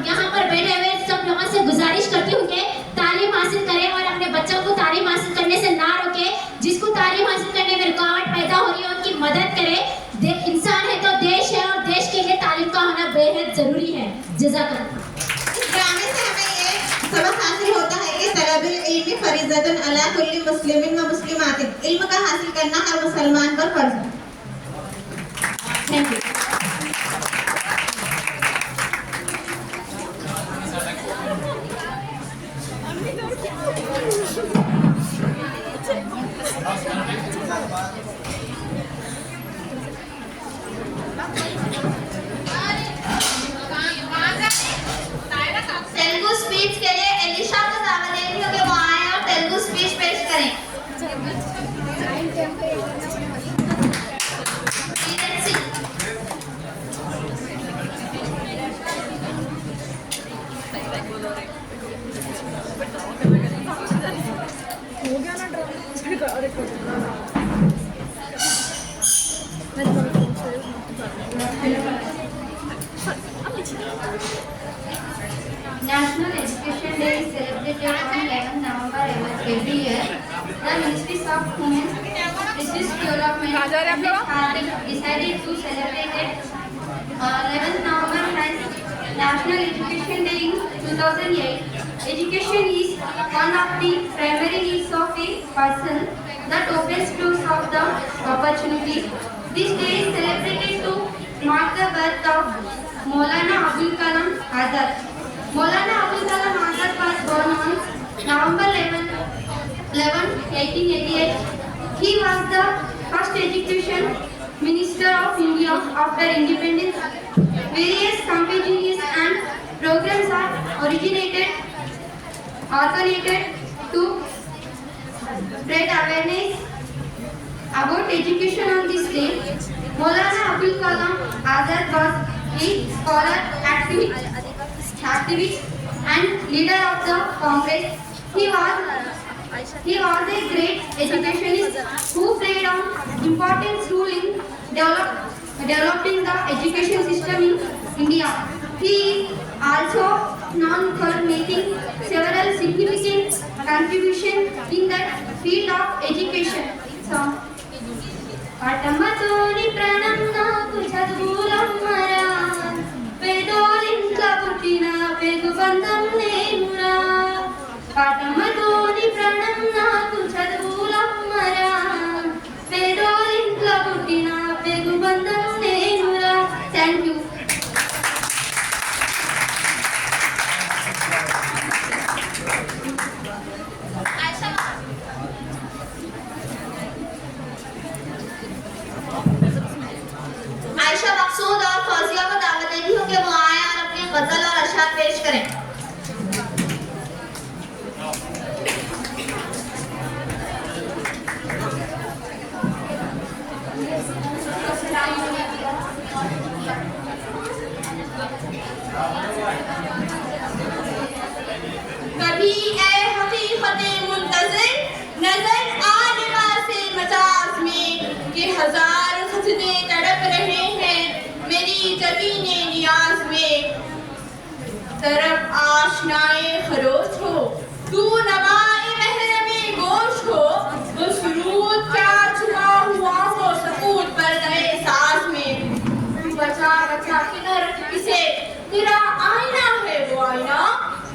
यहाँ पर बैठे हुए सब लोगों से गुजारिश करती हूँ कि तालीम हासिल करें और अपने बच्चों को तालीम हासिल करने से ना रोके। जिसको तालीम हासिल करने में रुकावट पैदा हो रही है उनकी मदद करें। इंसान है तो देश है और देश के लिए तालीम का होना बेहद जरूरी है। जज़ाकल्लाह। इस ड्रामे से हमें ये सबक हासिल होता है कि तलबुल इल्मी फरीज़तुन अला कुल्ली मुस्लिमिन व मुस्लिमातिन, इल्म का हासिल करना हर मुसलमान पर फर्ज है। Thank you. अम्मी तो क्या हो गया ना ड्रामा। अरे National Education Day is celebrated on 11 November every year. The Ministries of Women Resource Development have decided to celebrate it. 11 November has National Education Day in 2008. Education is one of the primary needs of a person that opens doors of the opportunity. This day is celebrated to mark the birth of Maulana Abul Kalam Azad. Maulana Abul Kalam Azad was born on November 11, 1888. He was the first education minister of India after independence. Various campaigns and programs are originated to spread awareness about education on this day. Maulana Abul Kalam Azad was a scholar, activist and leader of the Congress. He was a great educationist who played an important role in developing the education system in India. He is also known for making several significant contributions in the field of education. So, పటమతోని ప్రాణం నాకు చదువులమ్మరా పేదోలింట్ల పుట్టిన పేగు బంధం నేనురా పటమతోని ప్రాణం నాకు చదువులమ్మరా పేదోలింట్ల పుట్టిన పేగు బంధం నేనురా. Thank you. आयशा मकसूद और फौजिया को दावत देती हूँ कि वो आए और अपनी गजल और अशआर पेश करें। कभी ए हकीकते मुंतज़िर नजर आने वासे मजाज में कि हजार खसदे तड़प रहे हैं मेरी जमीने नियाज में। तरफ आशनाए खरोश हो तू नवाए महरमे गोश हो वो सुरूद क्या छुपा हुआ हो सकूत पर गए साज में। तू बचा बचा के न रख किसे तेरा आईना है वो आईना।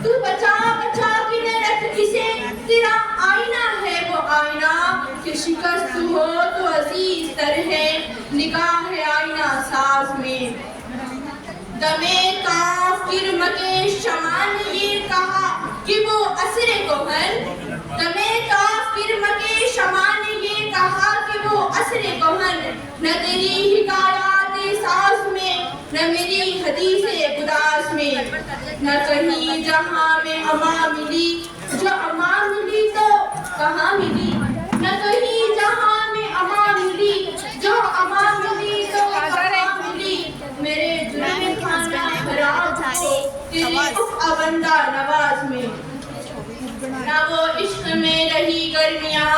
तू बचा बचा के न रख किसे तेरा आईना है वो आईना। कि शिकस्त हो तो अजीज तर है निगाह है आईना साज में। दमे काफ किरम के शमा ने ये कहा कि वो असरे कोहन। दमे काफ किरम के शमा ने ये कहा कि वो असरे कोहन। न तेरी हिकायात साज में न मेरी हदीसे गुदास में। न कहीं जहां में अमा मिली जो अमा मिली तो कहाँ मिली। न कहीं जहां में अमा मिली जो अमा मिली तो कहाँ मिली। मेरे जुल्म खाना खराब हो तेरी उफ अबंदा नवाज में। न वो इश्क में रही गर्मियाँ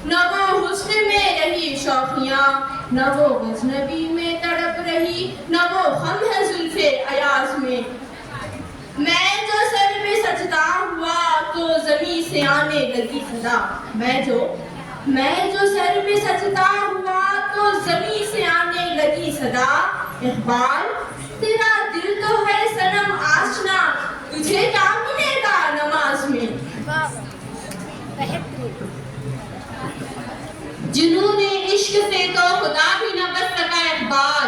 न वो हुस्न में रही शौकियाँ। न वो गजनबी में तड़प रही न वो हम है जुल्फे अयाज में। मैं जो सर में सजदा हुआ तो जमी से आने लगी सदा। मैं जो सर पे सजदा हुआ तो जमी से आने लगी सदा। इकबाल तेरा दिल तो है सनम आशना तुझे क्या मिलेगा नमाज में। जुनूने इश्क से तो खुदा भी न बच सका इकबाल।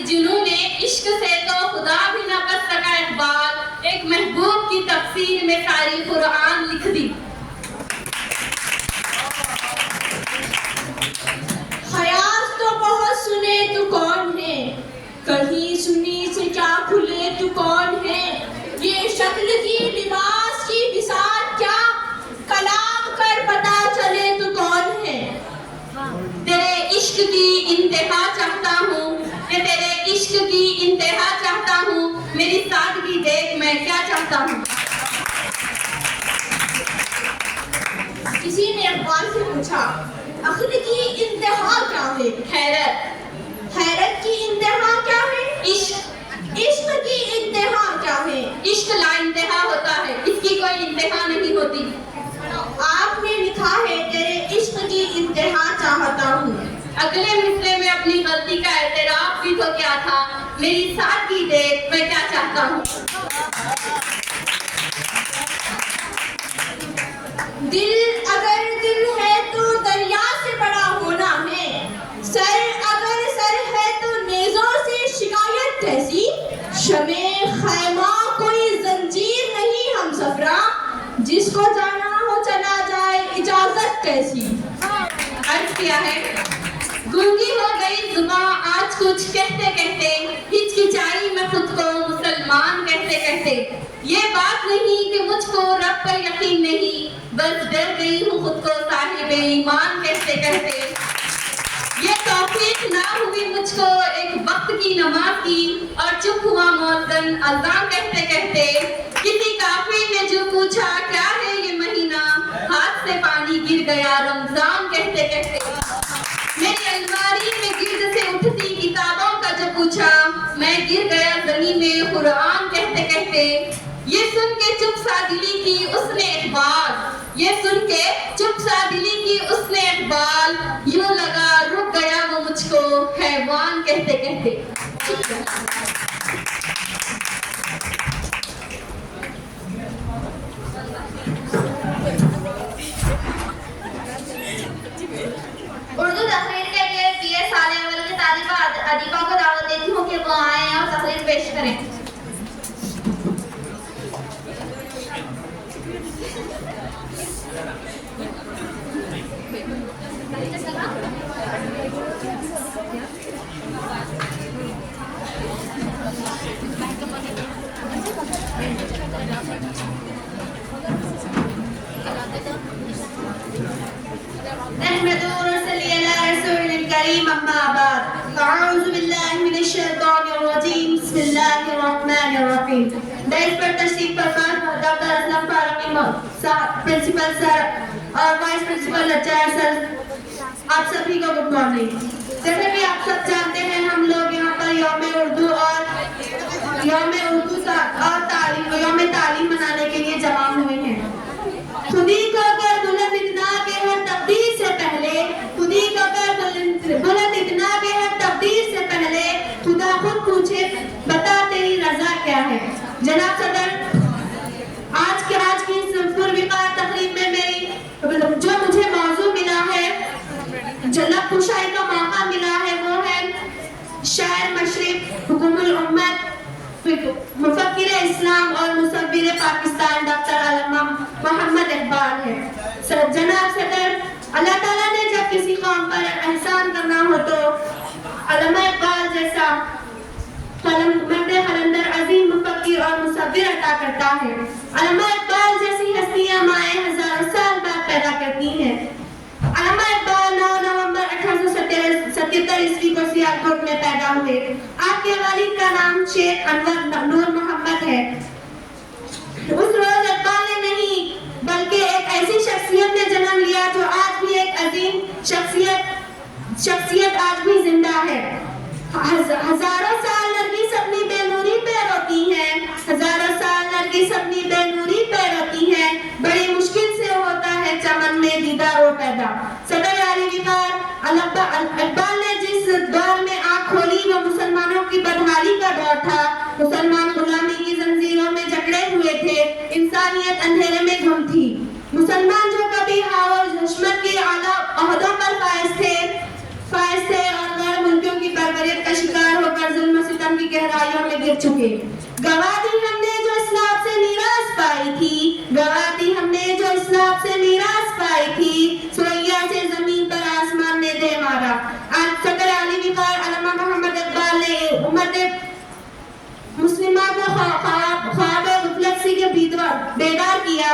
जुनूने इश्क से तो खुदा भी न बच सका इकबाल। एक महबूब की तफसीर में सारी कुरान लिख दी। ख्याल तो बहुत सुने तू कौन है कहीं सुनी से क्या खुले तू कौन है। ये शक्ल की लिबास की बिसात क्या कलाम कर पता चले तू कौन है। तेरे इश्क की इंतहा चाहता हूँ तेरे इश्क की इंतहा चाहता चाहता हूँ, मेरी सादगी देख मैं क्या चाहता हूँ। किसी ने अखबार से पूछा, अक्ल की इंतहा क्या है? हैरत। हैरत की इंतहा क्या है? इश्क। इश्क की इंतहा क्या है? इश्क ला इंतहा होता है, इसकी कोई इंतहा नहीं होती। आपने लिखा है तेरे इश्क की इंतहा चाहता हूँ। अगले मिसरे में अपनी गलती का एतराफ भी तो क्या था, मेरी सादगी देख मैं क्या चाहता हूँ। दिल अगर दिल है तो दरिया से बड़ा होना है, सर अगर सर है तो नेज़ों से शिकायत कैसी? शमे खैमा कोई जंजीर नहीं हमसफरा, जिसको जाना हो चला जाए इजाजत कैसी? अर्ज किया है, गूंगी हो गई जुबां आज कुछ कहते कहते, हिचकिचाई मैं खुद को मुसलमान कहते कहते। ये बात नहीं कि मुझको रब पर यकीन नहीं, बस डर गई हूँ खुद को साहिबे ईमान कहते कहते। ये तौफीक ना हुई मुझको एक वक्त की नमाज की, और चुप हुआ मौज़न अज़ान कहते कहते। किसी काफिर ने जो पूछा क्या है ये महीना, हाथ से पानी गिर गया रमजान कहते कहते। मेरी अलमारी में गिर्द से उठती किताबों का जो पूछा, मैं गिर गया ज़मीन में कुरान कहते कहते। ये सुन के चुप सा दिली की उसने इकबाल, ये सुन के चुप सा दिली की उसने इकबाल, यूं लगा रुक गया वो मुझको हैवान कहते कहते। उर्दू तकरीर के लिए पीए साले अव्वल के तालिबा अदीबा को दावत देती हूँ कि वो आए और तकरीर पेश करें। डेस्क पर तशरीफ फरमा doctor Aslam Farooqui principal sir और वाइस प्रिंसिपल लेक्चरर सर, आप सभी को गुड मॉर्निंग। जैसे कि आप सब जानते हैं, हम लोग यहाँ पर यौम उर्दू यौम तालीम मनाने के लिए जमा हुए हैं। खुदी को अगर बुलंद इतना के है तकदीर से पहले, खुदी को अगर बुलंद इतना के है तकदीर से पहले, खुदा खुद पूछे बता तेरी रजा क्या है। जनाब सदर, आज की इस पुरविकार तकरीब में मेरी जो मुझे मौजू मिला है, जलब कुशाई का मौका मिला है, वो है शायर मशरिक हुकूमुल उम्मत मुफक्किर इस्लाम और मुसव्विर पाकिस्तान डॉक्टर अल्लामा मोहम्मद इकबाल है। जनाब सदर, अल्लाह ताला ने जब किसी कौम पर एहसान करना हो तो अल्लामा इकबाल जैसा कलंदर अजीम मुफक्किर और मुसव्विर अता करता है। अल्लामा इकबाल जैसी हस्तियां माएँ हजारों साल बाद पैदा करती हैं। अल्लामा इकबाल 9 नवंबर 1877 ईस्वी को सियालकोट में पैदा हुए। आपके वालिद का नाम शेख अनवर नूर मोहम्मद है। उस रोज इकबाल ने नहीं बल्कि एक ऐसी शख्सियत ने जन्म लिया जो आज भी एक अजीम शख्सियत आज भी जिंदा है। हजारों साल नरगिस अपनी बेनूरी पे रोती है, हजारों साल नरगिस अपनी बेनूरी पे रोती है, बड़ी मुश्किल से होता है चमन में दीदार पैदा। सदर आली विकार इकबाल ने जिस दौर में आंख खोली वो मुसलमानों की बदहाली का दौर था। मुसलमान गुलामी की जंजीरों में जकड़े हुए थे, इंसानियत अंधेरे में गुम थी। मुसलमान जो कभी हावज हुस्मत के आला ओहदों पर फायज थे और गैर मुल्कियों की परवरियत का शिकार होकर जुल्म सितम की गहराइयों में गिर चुके। गवा दी हमने जो इस्लाम से मीरास पाई थी, गवा दी हमने जो इस्लाम से मीरास पाई थी, सुरैया से जमीन पर आसमान ने दे मारा। आज सदर आली विकार अल्लामा मोहम्मद इकबाल ने उम्मत मुस्लिमा को ख्वाब गफलत से बेदार किया।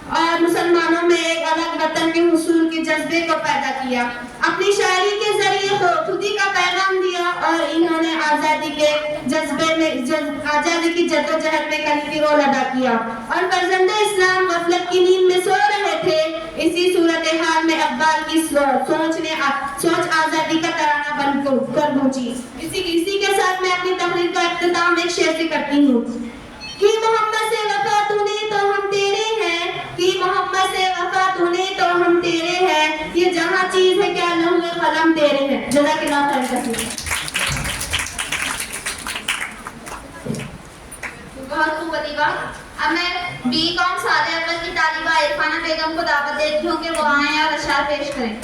और मुसलमानों में एक अलग वतन के हुसूल के जज्बे को पैदा किया। अपनी शायरी के जरिए खुदी का पैगाम दिया और इन्होंने आज़ादी के जज्बे में आज़ादी की जद्दोजहद में कलीदी रोल अदा किया। और फर्जंदे इस्लाम गफलत की नींद में सो रहे थे। इसी सूरत हाल में अब्बाल की सोच आज़ादी का तराना बनकर गूंजी। इसी के साथ मैं अपनी तकरीर का इख्तिताम एक शेर से करती हूँ कि मोहम्मद से वफा तूने तो हम तेरे हैं, कि मोहम्मद से वफा तूने तो हम तेरे हैं, ये जहाँ चीज है क्या लहूए कलम तेरे हैं। जज़ाकल्लाह खैर। बहुत खूब अतीबा। अब मैं B.Com साले अव्वल की तालिबा इरफाना बेगम को दावत देती हूँ कि वो आएं और अशआर पेश करें।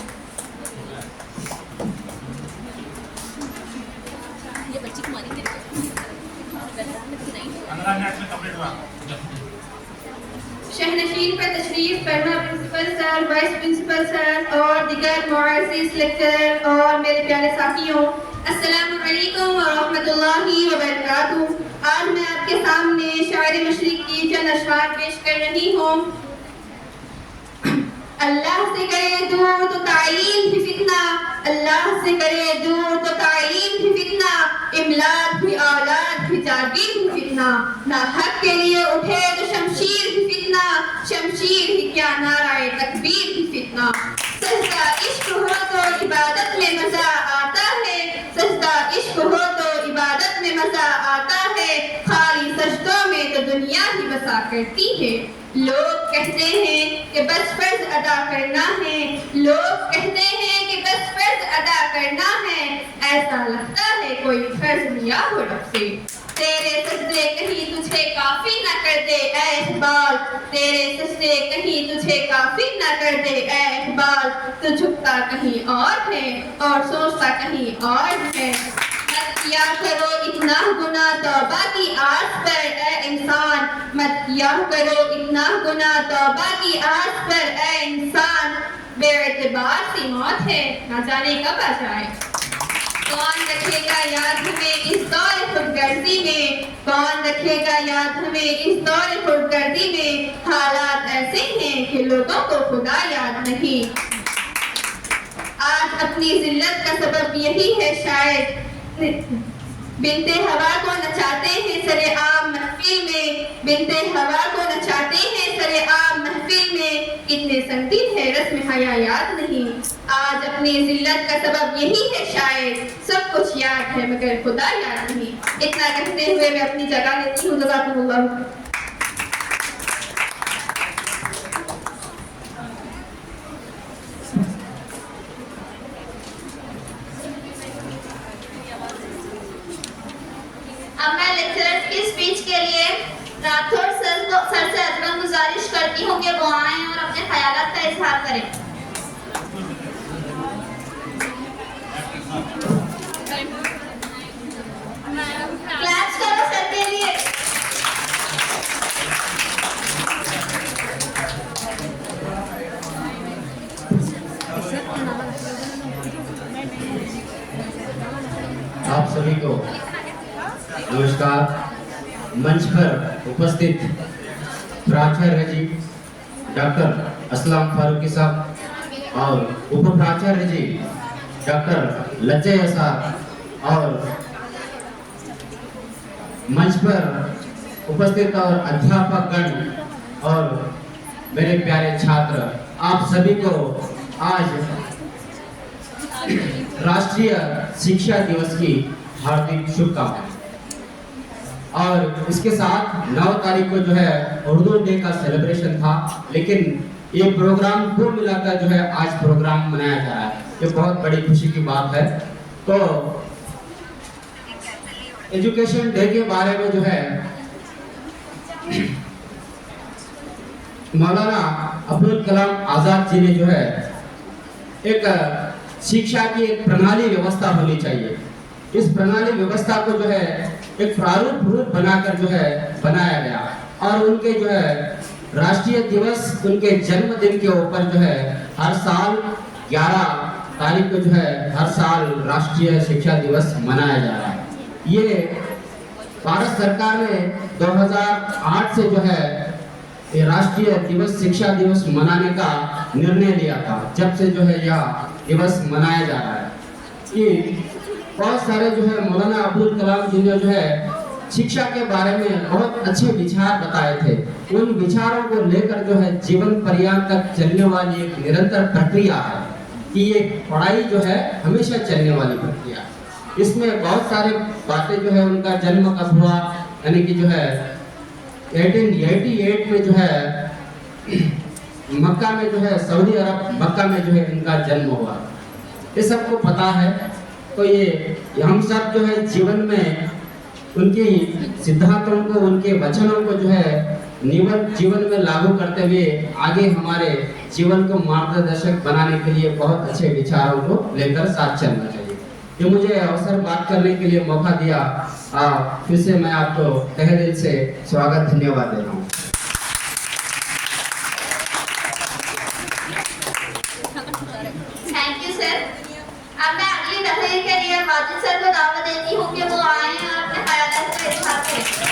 शहनशीन पर तशरीफ फरमा principal sir, vice principal sir और दीगर मुअज़्ज़िज़ लेक्चरर और मेरे प्यारे साथियों, अस्सलामु अलैकुम व रहमतुल्लाहि व बरकातुहू। आज मैं आपके सामने शायर मशरिक़ की चंद अशआर पेश कर रही हूँ। अल्लाह से करे दूर तो तालीम भी फितना, अल्लाह से करे दूर तो तालीम भी फितना, इमलाद भी औलाद भी जागीर भी फितना, ना हक के लिए उठे तो शमशीर भी फितना, शमशीर ही क्या नाराए तकबीर भी फितना। सजदा इश्क हो तो इबादत में मजा आता है, सजदा इश्क हो तो इबादत में मजा आता है, खाली सजदों में तो दुनिया ही बसा करती है। लोग कहते हैं कि बस फर्ज अदा करना है, लोग कहते हैं कि बस फर्ज अदा करना है, ऐसा लगता है कोई फर्ज लिया हो रब से। तेरे सजदे कहीं तुझे काफी न कर दे ऐ इकबाल, तेरे सजदे कहीं तुझे काफी न कर दे ऐ इकबाल, तू झुकता कहीं और है और सोचता कहीं और है। मत किया करो इतना गुनाह तौबा की आस पर ऐ इंसान, मत किया करो इतना गुनाह तौबा की आस पर ऐ इंसान, बेएतबार सी मौत है ना जाने कब आ जाए। कौन रखेगा याद हमें इस दौर खुदगर्जी में, कौन रखेगा याद हमें इस दौर खुदगर्जी में, हालात ऐसे हैं कि लोगों को खुदा याद नहीं। आज अपनी जिल्लत का सबब यही है शायद, बिनते हवा को नचाते हैं सरे आम महफिल में, बिनते हवा को नचाते हैं सरे आम महफिल में, कितने संगीन है रस्म हया याद नहीं। आज अपनी जिल्लत का सबब यही है शायद, सब कुछ याद है मगर खुदा याद नहीं। इतना कहते हुए मैं अपनी जगह लेती हूँ। जज़ाकुमुल्लाह। अब मैं लेक्चरर्स की स्पीच के लिए राठौर सर से अदबन गुजारिश करती हूँ कि वो आएं और अपने ख्यालात का इजहार करें। क्लैप्स करो सर के लिए। आप सभी को नमस्कार। मंच पर उपस्थित प्राचार्य जी डॉक्टर असलम फारूकी साहब और उप प्राचार्य जी डॉक्टर लज्जय साहब और मंच पर उपस्थित और अध्यापक गण और मेरे प्यारे छात्र, आप सभी को आज राष्ट्रीय शिक्षा दिवस की हार्दिक शुभकामनाएं। और इसके साथ 9 तारीख को जो है उर्दू डे का सेलिब्रेशन था, लेकिन ये प्रोग्राम को मिलाकर जो है आज प्रोग्राम मनाया जा रहा है। ये बहुत बड़ी खुशी की बात है। तो एजुकेशन डे के बारे में जो है मौलाना अब्दुल कलाम आजाद जी ने जो है एक शिक्षा की एक प्रणाली व्यवस्था होनी चाहिए। इस प्रणाली व्यवस्था को जो है एक प्रारूप रूप बनाकर जो है बनाया गया और उनके जो है राष्ट्रीय दिवस, उनके जन्मदिन के ऊपर जो है हर साल 11 तारीख को जो है हर साल राष्ट्रीय शिक्षा दिवस मनाया जा रहा है। ये भारत सरकार ने 2008 से जो है ये राष्ट्रीय दिवस शिक्षा दिवस मनाने का निर्णय लिया था। जब से जो है यह दिवस मनाया जा रहा है कि बहुत सारे जो है मौलाना अब्दुल कलाम जी ने जो है शिक्षा के बारे में बहुत अच्छे विचार बताए थे। उन विचारों को लेकर जो है जीवन पर्यंत तक चलने वाली एक निरंतर प्रक्रिया है कि ये पढ़ाई जो है हमेशा चलने वाली प्रक्रिया। इसमें बहुत सारे बातें जो है उनका जन्म कब हुआ, यानी कि जो है 1888 में जो है मक्का में जो है सऊदी अरब मक्का में जो है इनका जन्म हुआ, ये सबको पता है। तो ये हम सब जो है जीवन में उनके सिद्धांतों को, उनके वचनों को जो है जीवन में लागू करते हुए आगे हमारे जीवन को मार्गदर्शक बनाने के लिए बहुत अच्छे विचारों को लेकर साथ चलना चाहिए। ये मुझे अवसर बात करने के लिए मौका दिया, फिर से मैं आपको तहे दिल से स्वागत धन्यवाद दे रहा हूँ। Thank you sir. अब मैं अगली तकरीर के लिए वाजिद सर को दावत देती हूँ कि वो आए और अपने ख्यालात का इज़हार करें।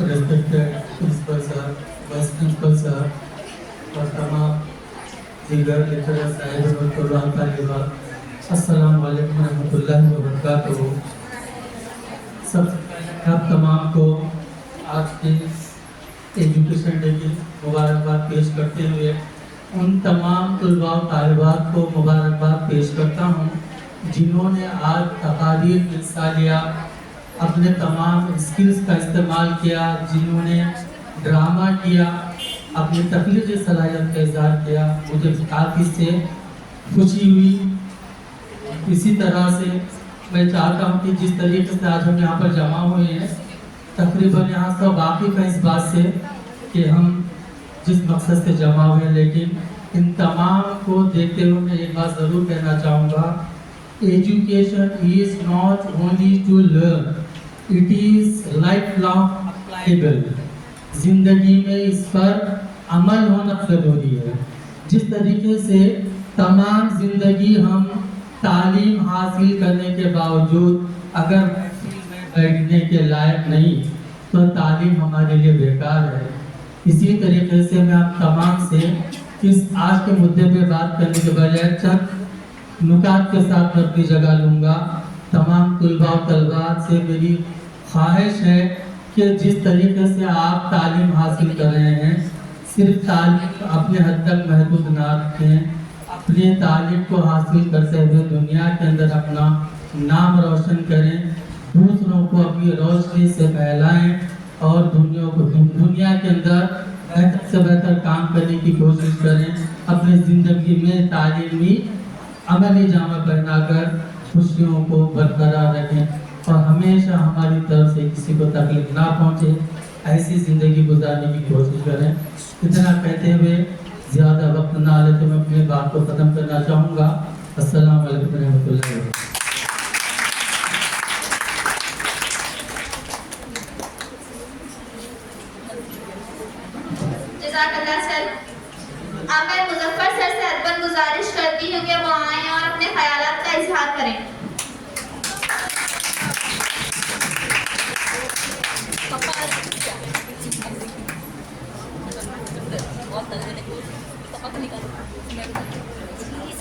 Respected Principal Sir, Vice Principal Sir, और तमाम दीगर लेक्चरर साहिब और तलबा तालिबात, अस्सलाम वालेकुम रहमतुल्लाहि व बरकातुहू। सबसे पहले आप तमाम को आज के एजुकेशन डे की मुबारकबाद पेश करते हुए उन तमाम तलबा और तालिबात को मुबारकबाद पेश करता हूँ जिन्होंने आज तकारीर में हिस्सा लिया, अपने तमाम स्किल्स का इस्तेमाल किया, जिन्होंने ड्रामा किया, अपनी तकलीफ़ी सलाहियत का इज़हार किया। मुझे काफ़ी से खुशी हुई। इसी तरह से मैं चाहता हूँ कि जिस तरीके से आज हम यहाँ पर जमा हुए हैं, तकरीबन यहाँ सब वाकिफ़ हैं इस बात से कि हम जिस मकसद से जमा हुए हैं, लेकिन इन तमाम को देखते हुए मैं एक बात ज़रूर कहना चाहूँगा, education is not only to learn, it is life long appliable. ज़िंदगी में इस पर अमल होना ज़रूरी है। जिस तरीके से तमाम ज़िंदगी हम तालीम हासिल करने के बावजूद अगर बैठने के लायक नहीं तो तालीम हमारे लिए बेकार है। इसी तरीके से मैं आप तमाम से इस आज के मुद्दे पे बात करने के बजाय चंद नुकात के साथ मैं अपनी जगह लूँगा। तमाम तलबा और तलबात से मेरी ख्वाहिश है कि जिस तरीके से आप तालीम हासिल कर रहे हैं, सिर्फ तालीम अपने हद तक महदूद ना रखें, अपने तालीम को हासिल करते हुए दुनिया के अंदर अपना नाम रोशन करें, दूसरों को अपनी रोशनी से फैलाएं और दुनिया के अंदर बेहतर से बेहतर काम करने की कोशिश करें। अपनी ज़िंदगी में तालीमी अमली जामा पहनाकर खुशियों को बरकरार रखें और हमेशा हमारी तरफ से किसी को तकलीफ ना पहुँचे, ऐसी ज़िंदगी गुजारने की कोशिश करें। इतना कहते हुए ज़्यादा वक्त ना लेते मैं अपनी बात को ख़त्म करना चाहूँगा। अस्सलाम वालेकुम रहमतुल्लाहि व बरकातुहू। जज़ाकल्लाह सर। अब मैं मुजफ्फर सर से अदबन गुजारिश करती हूँ कि वो आएं और अपने ख्यालात का इजहार करें।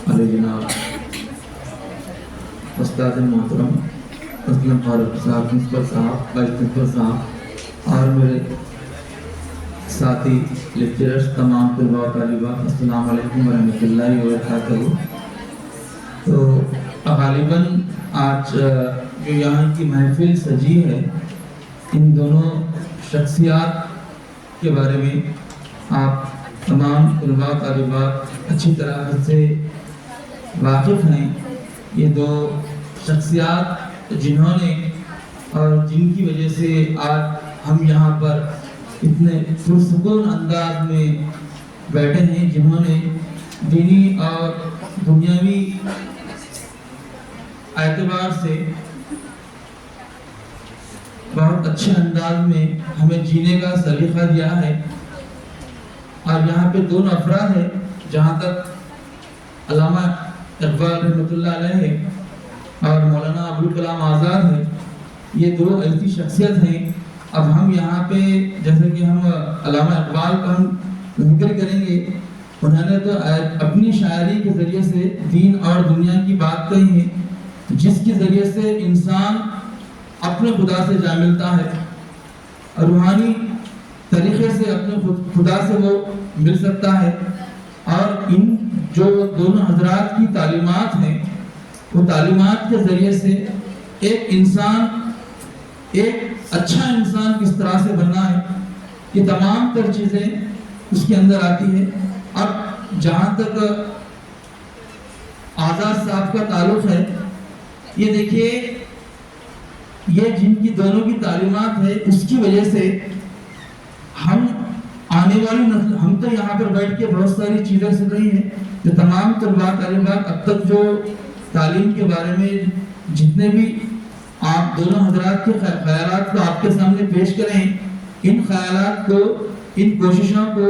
अरे जनाब उस्ताद मोहतरम असलम फारूक साहब, प्रिंसिपल साहब, वाइस प्रिंसिपल साहब और मेरे साथी लेक्चरर्स, तमाम तलबा और तालिबात, अस्सलाम वालेकुम रहमतुल्लाहि व बरकातुहू। तो गालिबन आज जो यहाँ की महफिल सजी है, इन दोनों शख्सियात के बारे में आप तमाम तलबा तालिबात अच्छी तरह से वाकिफ़ हैं। ये दो शख्सियात जिन्होंने और जिनकी वजह से आज हम यहाँ पर इतने पुरसुकून अंदाज में बैठे हैं, जिन्होंने दीनी और दुनियावी एतबार से बहुत अच्छे अंदाज में हमें जीने का सलीका दिया है। और यहाँ पे दोनों अफराद हैं जहाँ तक अल्लामा इकबाल रहमतुल्लाह अलैह है और मौलाना अबुल कलाम आज़ाद है। ये दो ऐसी शख्सियत हैं। अब हम यहाँ पे जैसे कि हम अल्लामा इकबाल का हम जिक्र करेंगे, उन्होंने तो अपनी शायरी के ज़रिए से दीन और दुनिया की बात कही है, जिसके ज़रिए से इंसान अपने खुदा से जा मिलता है और रूहानी तरीके से अपने खुदा से वो मिल सकता है। और इन जो दोनों हजरात की तालीमात हैं, वो तालीमात के ज़रिए से एक इंसान एक अच्छा इंसान किस तरह से बनना है, ये तमाम तर चीज़ें उसके अंदर आती है। अब जहाँ तक आज़ाद साहब का ताल्लुक़ है, ये देखिए, ये जिनकी दोनों की तालीमात है, उसकी वजह से हम आने वाली नस्ल, हम तो यहाँ पर बैठ के बहुत सारी चीज़ें सुन रही हैं, जो तमाम तलबा तालिबात अब तक जो तालीम के बारे में जितने भी आप दोनों हजरात के ख्यालात को आपके सामने पेश करें, इन ख्यालात को, इन कोशिशों को,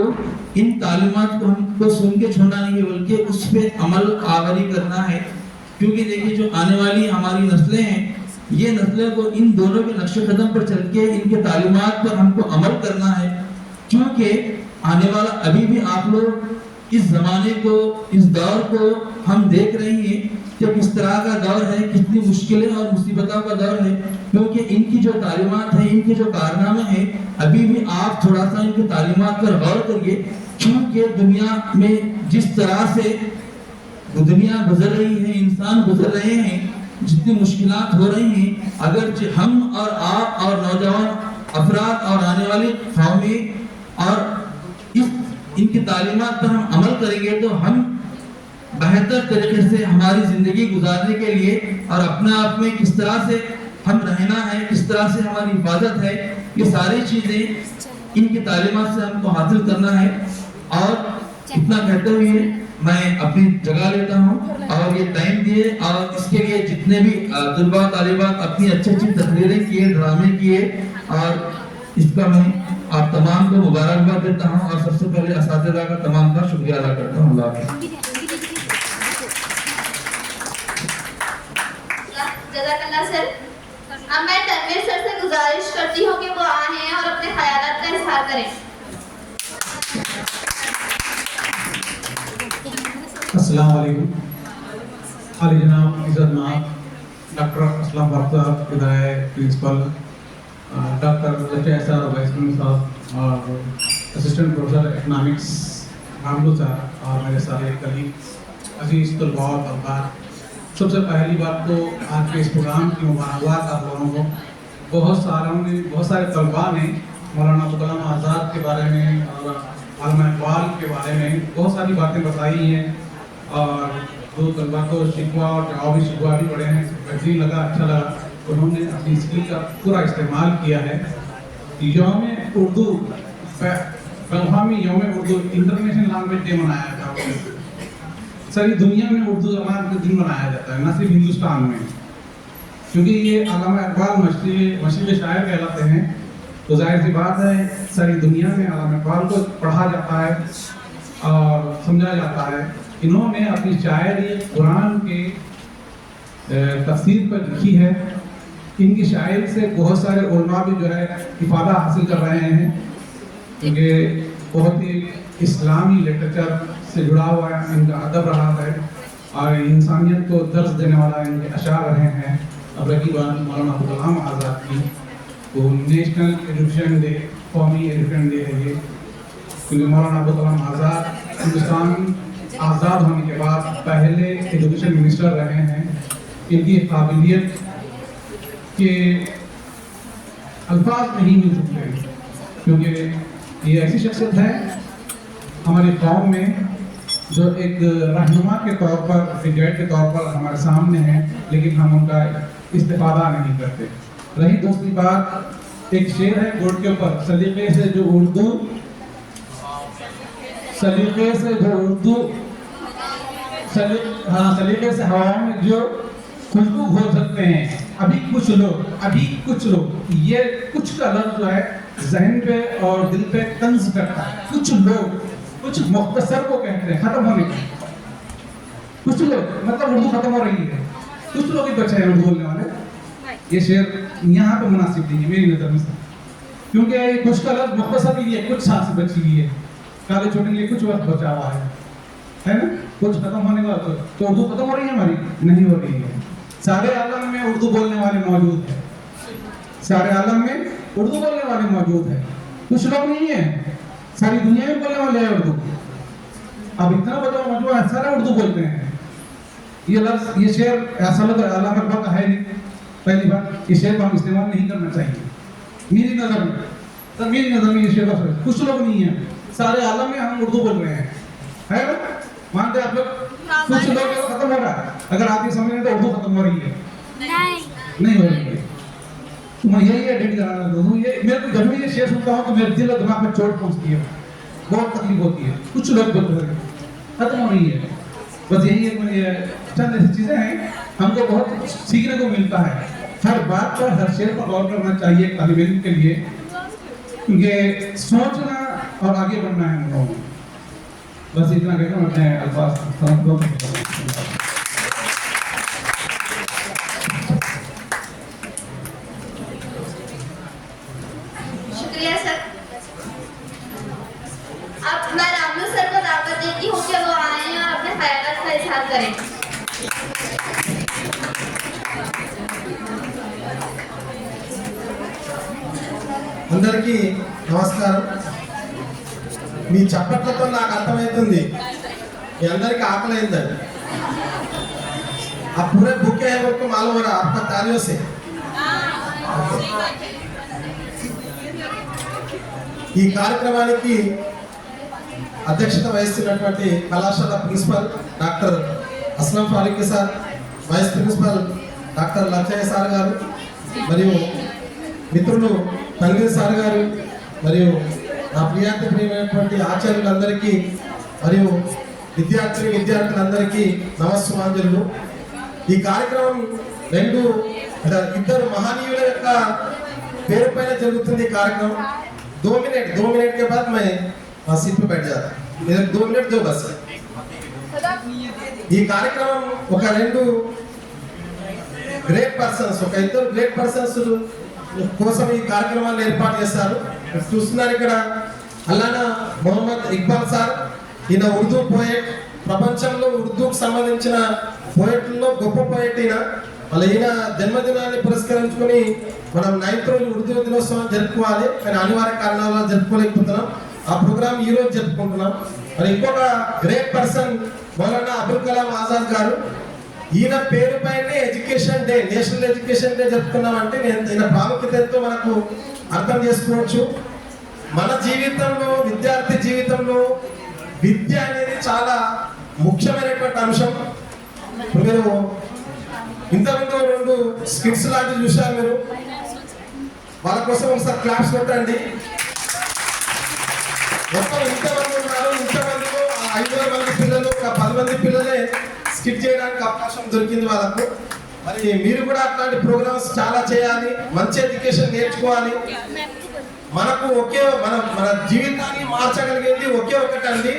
इन तालीमात को हमको सुन के छोड़ना नहीं है, बल्कि उस पर अमल आवरी करना है। क्योंकि देखिए, जो आने वाली हमारी नस्लें हैं, ये नस्लें को इन दोनों के नक्शे कदम पर चल के इनके तालीमात पर हमको अमल करना है। क्योंकि आने वाला अभी भी आप लोग इस ज़माने को, इस दौर को हम देख रहे हैं कि किस तरह का दौर है, कितनी मुश्किलें और मुसीबतों का दौर है। क्योंकि इनकी जो तालीमात है, इनके जो कारनामे हैं, अभी भी आप थोड़ा सा इनकी तालीमात पर गौर करिए। क्योंकि दुनिया में जिस तरह से दुनिया गुजर रही है, इंसान गुजर रहे हैं, जितनी मुश्किलात हो रही हैं, अगर हम और आप और नौजवान अफराद और आने वाली कौमें और इनकी तालीमात पर हम अमल करेंगे, तो हम बेहतर तरीके से हमारी ज़िंदगी गुजारने के लिए और अपने आप में किस तरह से हम रहना है, किस तरह से हमारी हिफाजत है, ये सारी चीज़ें इनकी तालीमात से हमको हासिल करना है। और इतना कहते हुए मैं अपनी जगह लेता हूँ और ये टाइम दिए, और इसके लिए जितने भी तलबा तालिबात अपनी अच्छी अच्छी तकरीरें किए, ड्रामे किए, और इसका मैं आप तमाम को मुबारकबाद देता हूँ और सबसे पहले असातिज़ा का तमाम का शुक्रिया अदा करता हूँ। जज़ाकल्लाह सर। अब मैं तनवीर सर से गुजारिश करती हूँ कि वो आए और अपने ख्यालात का इजहार करें। अस्सलाम वालेकुम। आली जनाब इज़्ज़त नाब डॉक्टर असलम बख्तर, विधाय प्रिंसिपल डॉक्टर लचे सर, वाइस प्रिंसिपल साहब और असिस्टेंट प्रोफेसर इकनॉमिक्स मामलू सर और मेरे सारे कलीग अजीज़ तलबा और तलबात, सबसे पहली बात तो आज के इस प्रोग्राम की मुबारकबाद आप लोगों को। बहुत सारे तलबा ने मौलाना अबुल कलाम आज़ाद के बारे में और अल्लामा इकबाल के बारे में बहुत सारी बातें बताई हैं, और दो तलबा को शिकवा और जवाबी शिकवा भी पढ़े हैं, बेहतरीन लगा, अच्छा लगा। उन्होंने अपनी स्किल का पूरा इस्तेमाल किया है। यौम उर्दू, बलहामी यौम उर्दू इंटरनेशनल लैंग्वेज डे मनाया था। सारी दुनिया में उर्दू ज़बान का दिन मनाया जाता है, न सिर्फ हिंदुस्तान में, क्योंकि ये अल्लामा इकबाल मशरिक़ शायर कहलाते हैं। तो जाहिर सी बात है, सारी दुनिया में अल्लामा इकबाल को पढ़ा जाता है और समझा जाता है। इन्होंने अपनी शायरी कुरान के तफसीर पर लिखी है। इनकी शायरी से बहुत सारे उलमा भी जो है इफादा हासिल कर रहे हैं, क्योंकि बहुत ही इस्लामी लिटरेचर से जुड़ा हुआ है, इनका अदब रहा है और इंसानियत को दर्ज देने वाला इनके अशार रहे हैं। अब रही बात मौलाना अबुल कलाम आज़ाद की, तो नेशनल एजुकेशन डे, कौमी एजुकेशन डे है ये, क्योंकि मौलाना अबुल कलाम आज़ाद हिंदुस्तान आज़ाद होने के बाद पहले एजुकेशन मिनिस्टर रहे हैं। इनकी काबिलियत के अल्फाज नहीं मिल सकते, क्योंकि ये ऐसी शख्सियत है हमारी कौम में जो एक रहनुमा के तौर पर, एक गाइड के तौर पर हमारे सामने है, लेकिन हम उनका इस्तेफादा नहीं करते। रही दूसरी बात, एक शेर है बोर्ड के ऊपर, सलीके से जो उर्दू सलीके से हवाओं में जो खुशबू घोल सकते हैं, अभी कुछ लोग, ये कुछ का लफ्ज़ जो है जहन पे और दिल पे तंज करता है। कुछ कुछ मुख्तसर को कहते हैं खत्म होने की। कुछ लोग मतलब उर्दू खत्म हो रही है, कुछ लोग ही बचे हैं उर्दू बोलने वाले। ये शेर यहाँ पे मुनासिब नहीं है मेरी नजर में, क्योंकि कुछ का लफ्ज मुख्तसर के लिए कुछ सांस बची हुई है, काले छोटे के लिए कुछ वक्त बचा हुआ है ना। कुछ खत्म होने का तो उर्दू खत्म हो रही है हमारी? नहीं हो रही है। सारे आलम में उर्दू बोलने वाले मौजूद है, सारे आलम में उर्दू बोलने वाले मौजूद है। कुछ लोग नहीं है, सारी दुनिया में बोलने वाले हैं उर्दू। अब इतना बड़ा मौजूद है, सारे उर्दू बोलते हैं। ये लफ्ज ये शेर ऐसा लग रहा है अल्लाह अकबर का है नहीं। पहली बात, इस शेर को हम इस्तेमाल नहीं करना चाहिए मेरी नजर में। तो मेरी नजर में ये शेर का कुछ लोग नहीं है, सारे आलम में हम उर्दू बोल रहे हैं, है ना? मानते आप लोग? कुछ लोग खत्म हो रहा है। अगर आप ये समझ रहे तो उर्दू खत्म हो रही है? नहीं हो रही है। तो मैं यही एडिट कराना चाहता हूँ। ये मेरे को जब भी ये शेर सुनता हूँ तो मेरे दिल और दिमाग में चोट पहुँचती है, बहुत तकलीफ होती है। कुछ लोग बोल रहे हैं खत्म हो रही है। बस यही एक चंद ऐसी चीजें हैं हमको बहुत सीखने को मिलता है। हर बात पर हर शेर पर गौर करना चाहिए तालिब इल्म के लिए, क्योंकि सोचना और आगे बढ़ना है हम लोगों को। बस इतना कहकर मैं अपने अल्फाज शुक्रिया सर। अब मैं रामू सर को दावत देती हूँ कि वो आए और अपने ख्यालात का इजहार करें। అందరికీ నమస్కారం। మీ చప్పట్లతో నాకు అర్థమవుతుంది మీ అందరికీ ఆకలి అయిందని। आप पूरे भूखे हैं को मालूम हो रहा आपका तालियों से। ఈ కార్యక్రమానికి అధ్యక్షత వహిస్తున్నటువంటి కళాశాల principal doctor Aslam Farooq sir, vice principal doctor Lachaiah sir గారు, మరియు మిత్రులు తంగీర్ సార్ గారు, మరియు నా ప్రియమైనటువంటి ఆచార్యులందరికీ మరియు విద్యార్థులందరికీ నమస్సుమాంజలు। ఈ కార్యక్రమం ఇద్దరు మహనీయుల యొక్క పేరు పైన జరుగుతుంది। ఈ కార్యక్రమం 2 मिनट के बाद मैं सीट पे बैठ जाता। मेरे 2 मिनट दो बस। ఈ కార్యక్రమం ఒక రెండు గ్రేట్ పర్సన్స్, ఒక ఇద్దరు గ్రేట్ పర్సన్స్ కోసం ఈ కార్యక్రమాన్ని ఏర్పాటు చేశారు। చూస్తున్నారు ఇక్కడ అల్లానా మొహమ్మద్ ఇక్బాల్ సార్, ఈయన ఉర్దూ పోయెట్, ప్రపంచంలో ఉర్దూకు సంబంధించిన పోయెట్లలో గొప్ప పోయెట్ ఈయన। ఈయన జన్మదినాన్ని పురస్కరించుకొని మనం 9th రోజు ఉర్దూ దినోత్సవం జరుపుకోవాలి, కానీ అనివార్య కారణాల వల్ల జరుపుకోలేకపోతున్నాం। ఆ ప్రోగ్రామ్ ఈ రోజు జరుపుకుంటున్నాం। మరి ఇంకొక గ్రేట్ పర్సన్ మౌలానా అబుల్ కలాం ఆజాద్ గారు, ఈయన పేరు పైనే education day, national education day జరుపుకున్నామంటే ఈయన ప్రాముఖ్యత ఎంతో మనకు అర్థం చేసుకోవచ్చు। మన జీవితంలో, విద్యార్థి జీవితంలో విద్య అనేది చాలా ముఖ్యమైనటువంటి అంశం। మీరు ఇంతకుముందు 2 స్కిట్స్ లాంటివి చూశారు, మీరు వాళ్ళ కోసం ఒకసారి క్లాప్స్ కొట్టండి। మొత్తం ఇంతమంది ఉన్నారు, ఇంతమందిలో 500 మంది పిల్లలు, 10 మంది పిల్లలే స్కిట్ చేయడానికి అవకాశం దొరికింది వాళ్ళకు। మరి మీరు కూడా అట్లాంటి ప్రోగ్రామ్స్ చాలా చేయాలి, మంచి ఎడ్యుకేషన్ నేర్చుకోవాలి। మనకు మన జీవితాన్ని మార్చగలిగేది ఒకే ఒకటి అండి,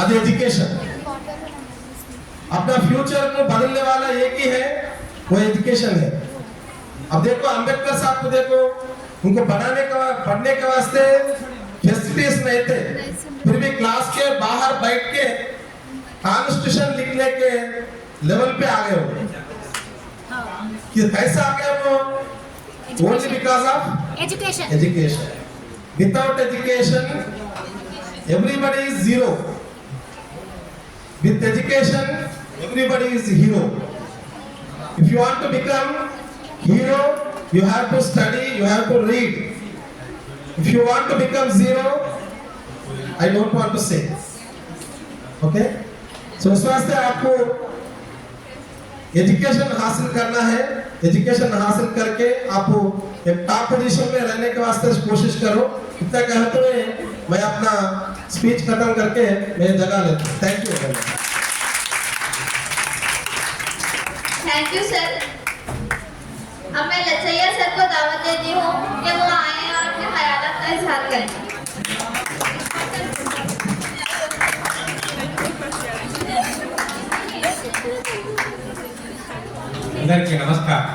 అది एजुकेशन। अपना फ्यूचर को बदलने वाला एक ही है, वो एजुकेशन है। अब देखो अंबेडकर साहब को देखो, उनको पढ़ने के वास्ते फैसिलिटीज नहीं थे, फिर भी क्लास के बाहर बैठ के कॉन्स्टिट्यूशन लिखने के लेवल पे आ गए हो। कि कैसे आ गए वो? Only because of education. Without education everybody is zero. With education everybody is hero. If you want to become hero, you have to study, you have to read. If you want to become zero, I don't want to say. Okay? So इस वास्ते आपको एजुकेशन हासिल करना है। एजुकेशन हासिल करके आप एक टॉप पोजीशन में रहने के वास्ते कोशिश करो। इतना कहते हुए मैं अपना स्पीच खत्म करके मैं जगह लेता हूँ। Thank you. Thank you sir. अब मैं लचैया सर को दावत देती हूँ कि वो आए और अपने ख्यालात का इजहार करें। అందరికీ నమస్కారం.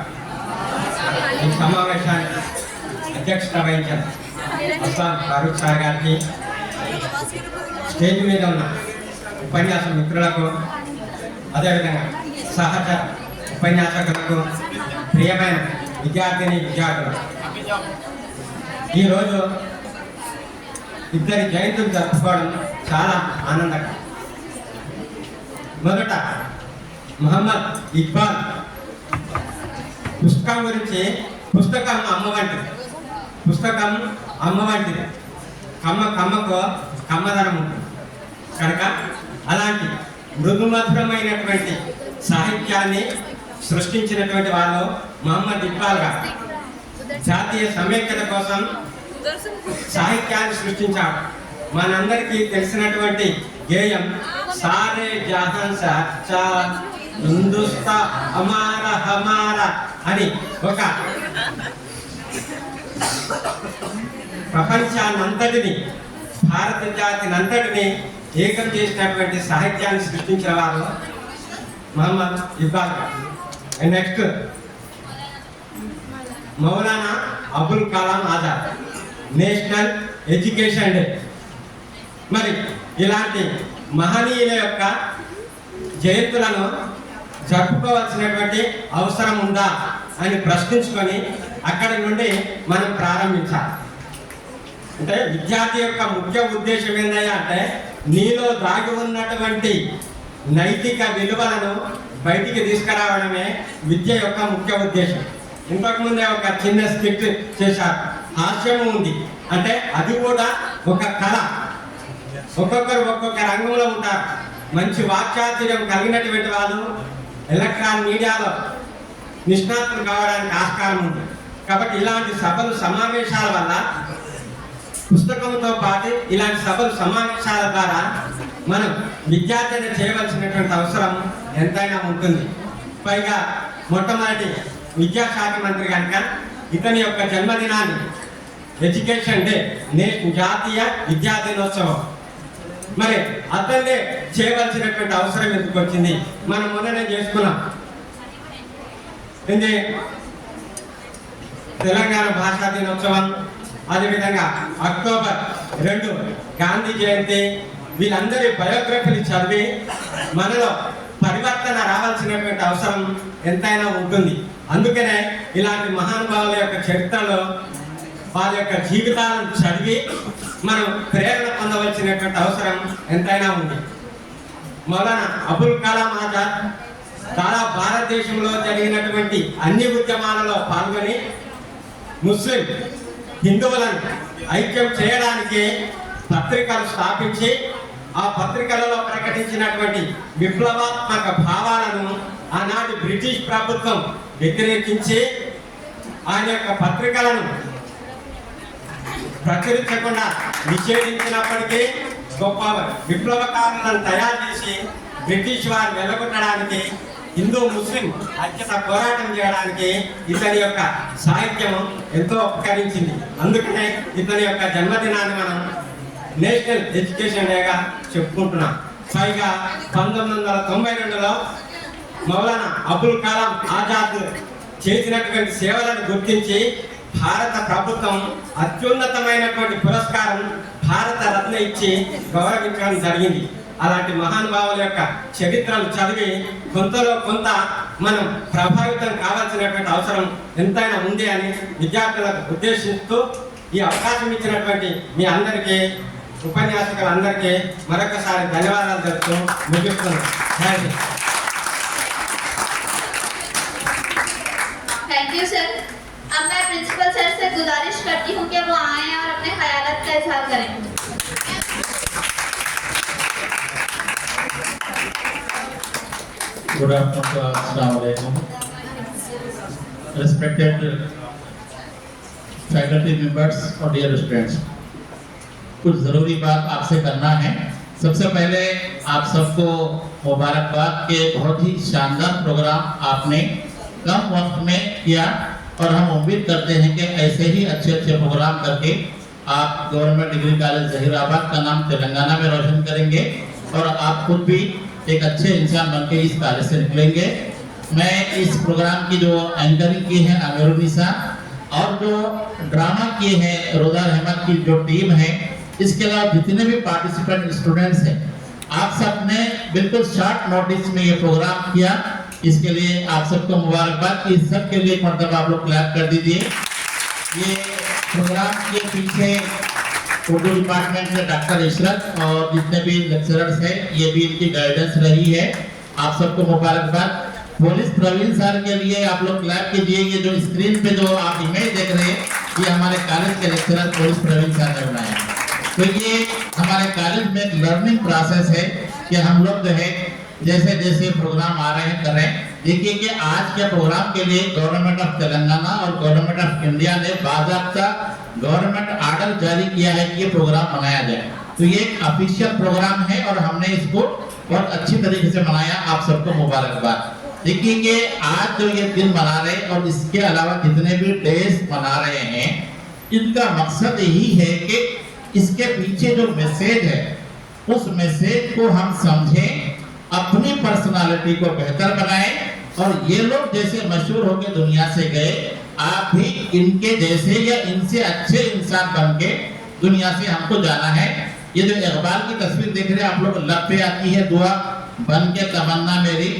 ఈ సమావేశానికి అధ్యక్షత వహించిన అస్లాం ఫారూక్ సార్ గారికి, స్టేజ్ మీద ఉన్న ఉపన్యాస మిత్రులకు, అదేవిధంగా సహచ ఉపన్యాసకులకు, ప్రియమైన విద్యార్థిని విద్యార్థులకు, ఈరోజు ఇద్దరి జయంతులు జరుపుకోవడం చాలా ఆనందకరం. మొదట మొహమ్మద్ ఇక్బాల్ పుస్తకం గురించి, పుస్తకం అమ్మ వంటిది, పుస్తకం అమ్మ వంటిది, కమ్మకు కమ్మదనం ఉంటుంది కనుక అలాంటి మృదుమధురమైనటువంటి సాహిత్యాన్ని సృష్టించినటువంటి వాళ్ళు మొహమ్మద్ ఇక్బాల్ గారు. జాతీయ సమైక్యత కోసం సాహిత్యాన్ని సృష్టించాడు. మనందరికీ తెలిసినటువంటి గేయం సారే జహాన్ సే అచ్చా హిందుస్తా హమారా హమారా అని ఒక ప్రపంచాన్నంతటిని, భారత జాతినంతటిని ఏకం చేసినటువంటి సాహిత్యాన్ని సృష్టించిన వారు మొహమ్మద్ ఇక్బాల్ గారు. Next Maulana Abul Kalam Azad, national education day. మరి ఇలాంటి మహనీయుల యొక్క జయంతులను జరుపుకోవాల్సినటువంటి అవసరం ఉందా అని ప్రశ్నించుకొని అక్కడి నుండి మనం ప్రారంభించాలి. అంటే విద్యార్థి యొక్క ముఖ్య ఉద్దేశం ఏంటయ్యా అంటే నీలో దాగి ఉన్నటువంటి నైతిక విలువలను బయటికి తీసుకురావడమే విద్య యొక్క ముఖ్య ఉద్దేశం. ఇంతకుముందే ఒక చిన్న స్కిట్ చేశారు, హాస్యము ఉంది అంటే అది కూడా ఒక కళ. ఒక్కొక్కరు ఒక్కొక్క రంగంలో ఉంటారు. మంచి వాక్చాతుర్యం కలిగినటువంటి వాళ్ళు ఎలక్ట్రానిక్ మీడియాలో నిష్ణాతులు కావడానికి ఆస్కారం ఉంది. కాబట్టి ఇలాంటి సభలు సమావేశాల వల్ల, పుస్తకంతో పాటు ఇలాంటి సభలు సమావేశాల ద్వారా మనం విద్యార్థిని చేయవలసినటువంటి అవసరం ఎంతైనా ఉంటుంది. పైగా మొట్టమొదటి విద్యాశాఖ మంత్రి కనుక ఇతని యొక్క జన్మదినాన్ని ఎడ్యుకేషన్ డే, జాతీయ విద్యా దినోత్సవం, మరి అతన్నే చేయవలసినటువంటి అవసరం ఎందుకు వచ్చింది? మనం మొన్ననే చేసుకున్నాం. ఇది తెలంగాణ భాషా దినోత్సవం, అదేవిధంగా అక్టోబర్ 2 గాంధీ జయంతి. వీళ్ళందరి బయోగ్రఫీలు చదివి మనలో పరివర్తన రావాల్సినటువంటి అవసరం ఎంతైనా ఉంటుంది. అందుకనే ఇలాంటి మహానుభావుల యొక్క చరిత్రలో వాళ్ళ యొక్క జీవితాలను చదివి మనం ప్రేరణ పొందవలసినటువంటి అవసరం ఎంతైనా ఉంది. మౌలానా అబుల్ కలాం ఆజాద్ చాలా భారతదేశంలో జరిగినటువంటి అన్ని ఉద్యమాలలో పాల్గొని ముస్లిం హిందువులను ఐక్యం చేయడానికి పత్రికలు స్థాపించి ఆ పత్రికలలో ప్రకటించినటువంటి విప్లవాత్మక భావాలను ఆనాటి బ్రిటిష్ ప్రభుత్వం వ్యతిరేకించి ఆయన యొక్క పత్రికలను ప్రచురించకుండా నిషేధించినప్పటికీ గొప్ప విప్లవకారులను తయారు చేసి బ్రిటిష్ వారు వెలగొట్టడానికి, హిందూ ముస్లిం ఐక్యత పోరాటం చేయడానికి ఇతని యొక్క సాహిత్యం ఎంతో ఉపకరించింది. అందుకనే ఇతని యొక్క జన్మదినాన్ని మనం నేషనల్ ఎడ్యుకేషన్ డేగా చెప్పుకుంటున్నాం. పైగా 1992లో మౌలానా అబుల్ కలాం ఆజాద్ చేసినటువంటి సేవలను గుర్తించి భారత ప్రభుత్వం అత్యున్నతమైనటువంటి పురస్కారం భారత రత్న ఇచ్చి గౌరవించడం జరిగింది. అలాంటి మహానుభావుల యొక్క చరిత్రలు చదివి కొంతలో కొంత మనం ప్రభావితం కావాల్సినటువంటి అవసరం ఎంతైనా ఉంది అని విద్యార్థులకు ఉద్దేశిస్తూ ఈ అవకాశం ఇచ్చినటువంటి మీ అందరికీ, ఉపన్యాసకులందరికీ మరొకసారి ధన్యవాదాలు చెప్తూ ముగిస్తున్నాను. Thank you sir. अब मैं प्रिंसिपल सर से गुजारिश करती हूँ कि वो आए और अपने ख्यालात का इजहार करें। Good afternoon, Assalamu alaikum. Respected faculty members और dear students, कुछ जरूरी बात आपसे करना है। सबसे पहले आप सबको मुबारकबाद के बहुत ही शानदार प्रोग्राम आपने कम वक्त में किया और हम उम्मीद करते हैं कि ऐसे ही अच्छे अच्छे प्रोग्राम करके आप गवर्नमेंट डिग्री कॉलेज जहीराबाद का नाम तेलंगाना में रोशन करेंगे और आप खुद भी एक अच्छे इंसान बनके इस कॉलेज से निकलेंगे। मैं इस प्रोग्राम की जो एंकरिंग की है अमीरुन्निसा और जो ड्रामा किए हैं रोजा रहमत की जो टीम है, इसके अलावा जितने भी पार्टिसिपेंट स्टूडेंट्स हैं, आप सब ने बिल्कुल शॉर्ट नोटिस में ये प्रोग्राम किया, इसके लिए आप सबको मुबारकबाद। इस सब के लिए एक मरतबा आप लोग क्लैप कर दीजिए। ये प्रोग्राम के पीछे उर्दू डिपार्टमेंट के डॉक्टर इशरत और जितने भी लेक्चरर्स हैं, ये भी इनकी गाइडेंस रही है। आप सबको मुबारकबाद। पुलिस प्रवीण सर के लिए आप लोग क्लैप कीजिए। ये जो स्क्रीन पे जो आप इमेज देख रहे हैं, ये हमारे कॉलेज के लेक्चरर पुलिस प्रवीण सर ने बनाया। तो ये हमारे कॉलेज में एक लर्निंग प्रोसेस है कि हम लोग जो है जैसे जैसे प्रोग्राम आ रहे हैं कर रहे हैं। देखिए कि आज के प्रोग्राम के लिए गवर्नमेंट ऑफ तेलंगाना और गवर्नमेंट ऑफ इंडिया ने बाकायदा गवर्नमेंट आर्डर जारी किया है कि ये प्रोग्राम मनाया जाए। तो ये एक ऑफिशियल प्रोग्राम है और हमने इसको बहुत अच्छी तरीके से मनाया। आप सबको मुबारकबाद। देखिए कि आज जो ये दिन मना रहे हैं और इसके अलावा जितने भी डेज मना रहे हैं, इनका मकसद यही है कि इसके पीछे जो मैसेज है उस मैसेज को हम समझें, अपनी पर्सनालिटी को बेहतर बनाएं और ये लोग जैसे मशहूर होकर दुनिया से गए, आप भी इनके जैसे या इनसे अच्छे इंसान बन के दुनिया से हमको जाना है। ये जो इकबाल की तस्वीर देख रहे हैं आप लोग, लब पे आती है दुआ बन के तमन्ना मेरी,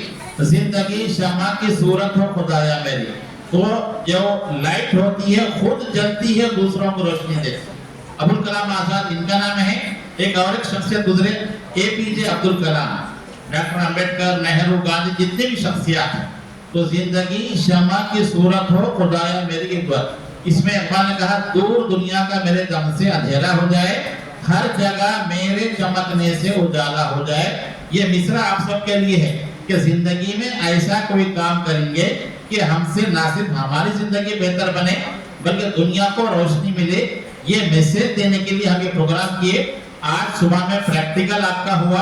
जिंदगी शमा की सूरत हो खुदाया मेरी। तो जो लाइट होती है खुद जलती है, दूसरों को रोशनी देती। अबुल कलाम आजाद इनका नाम है। एक और एक शख्सियत गुजरे, APJ अब्दुल कलाम, डॉक्टर अंबेडकर, नेहरू, गांधी, जितने भी शख्सियत हैं। तो जिंदगी शमा की सूरत हो खुदाया मेरी एक बात। इसमें अब्बा ने कहा, दूर दुनिया का मेरे दम से अंधेरा हो जाए, हर जगह मेरे चमकने से उजाला हो जाए। ये मिसरा आप सबके लिए है कि जिंदगी में ऐसा कोई काम करेंगे कि हमसे ना सिर्फ हमारी जिंदगी बेहतर बने बल्कि दुनिया को रोशनी मिले। ये मैसेज देने के लिए हम ये प्रोग्राम किए। आज सुबह में प्रैक्टिकल आपका हुआ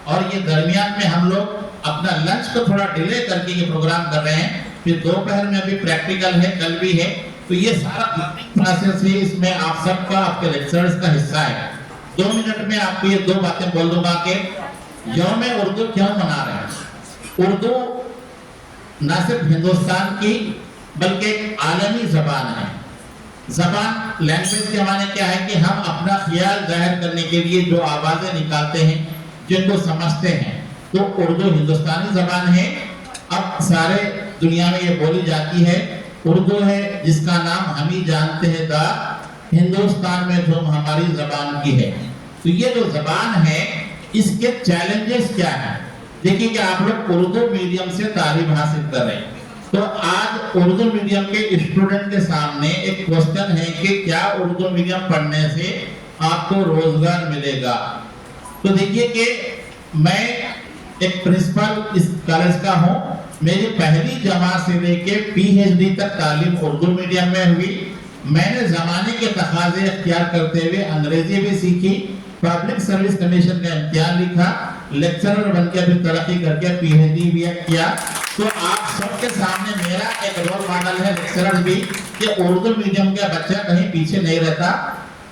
और ये दरमियान में हम लोग अपना लंच को थोड़ा डिले करके ये प्रोग्राम कर रहे हैं। फिर दोपहर में अभी प्रैक्टिकल है, कल भी है। तो ये सारा प्रोसेस है, इसमें आप सबका आपके लेक्चर्स का हिस्सा है। 2 मिनट में आपको ये 2 बातें बोल दूंगा कि यौम उर्दू क्यों मना रहे हैं। उर्दू न सिर्फ हिंदुस्तान की बल्कि एक आलमी जबान है। जबान लैंग्वेज के माने क्या है कि हम अपना ख्याल जाहिर करने के लिए जो आवाजें निकालते हैं, जिनको समझते हैं। तो उर्दू हिंदुस्तानी जबान है, अब सारे दुनिया में ये बोली जाती है। उर्दू है जिसका नाम हम ही जानते हैं, दा हिंदुस्तान में धूम हमारी जबान की है। तो ये जो जबान है इसके चैलेंजेस क्या है। देखिए कि आप लोग उर्दू मीडियम से तालीम हासिल कर रहे हैं, तो आज उर्दू मीडियम के स्टूडेंट के सामने एक क्वेश्चन है कि क्या उर्दू मीडियम पढ़ने से आपको रोजगार मिलेगा। तो देखिए कि मैं एक प्रिंसिपल इस कॉलेज का हूँ। मेरी पहली जमात से लेके PhD तक तालीम उर्दू मीडियम में हुई। मैंने जमाने के तकाजे अख्तियार करते हुए अंग्रेजी भी सीखी, पब्लिक सर्विस कमीशन का इम्तिहान लिखा, लेक्चरर बनकर भी तरक्की करके PhD भी किया। तो आप सबके सामने मेरा एक रोल मॉडल है लेक्चरर भी कि उर्दू मीडियम का बच्चा कहीं पीछे नहीं रहता।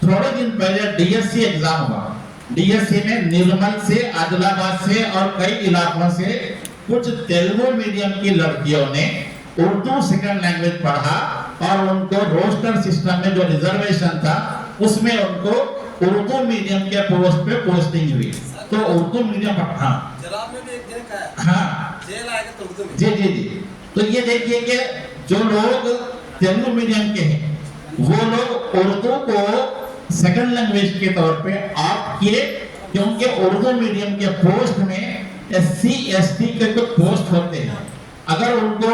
थोड़े दिन पहले DSC एग्जाम हुआ। DSC में निर्मल से, आदिलाबाद से और कई इलाकों से कुछ तेलुगु मीडियम की लड़कियों ने उर्दू सेकंड लैंग्वेज पढ़ा और उनको रोस्टर सिस्टम में जो रिजर्वेशन था उसमें उनको उर्दू मीडियम के पोस्ट पे पोस्टिंग हुई। तो उर्दू मीडियम जी जी जी। तो ये देखिए कि जो लोग तेलुगु मीडियम के हैं वो लोग उर्दू को सेकंड लैंग्वेज के तौर पे ऑप्ट किए, क्योंकि उर्दू मीडियम के पोस्ट में SC ST के कुछ पोस्ट होते हैं। अगर उनको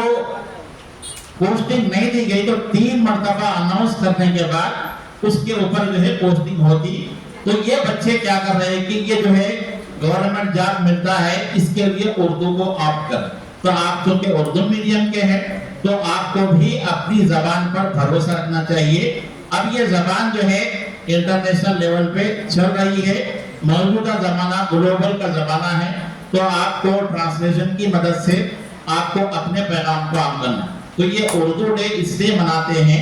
पोस्टिंग नहीं दी गई तो 3 मरतबा अनाउंस करने के बाद उसके ऊपर जो है पोस्टिंग होती। तो ये बच्चे क्या कर रहे हैं कि ये जो है गवर्नमेंट जॉब मिलता है, इसके लिए उर्दू को ऑप्ट कर। तो आप चूंकि उर्दू मीडियम के हैं तो आपको भी अपनी जबान पर भरोसा रखना चाहिए। अब ये जबान जो है इंटरनेशनल लेवल पे चल रही है। मौजूदा जमाना ग्लोबल का जमाना है, तो आपको ट्रांसलेशन की मदद से आपको अपने पैगाम को आम करना। तो ये उर्दू डे इसलिए मनाते हैं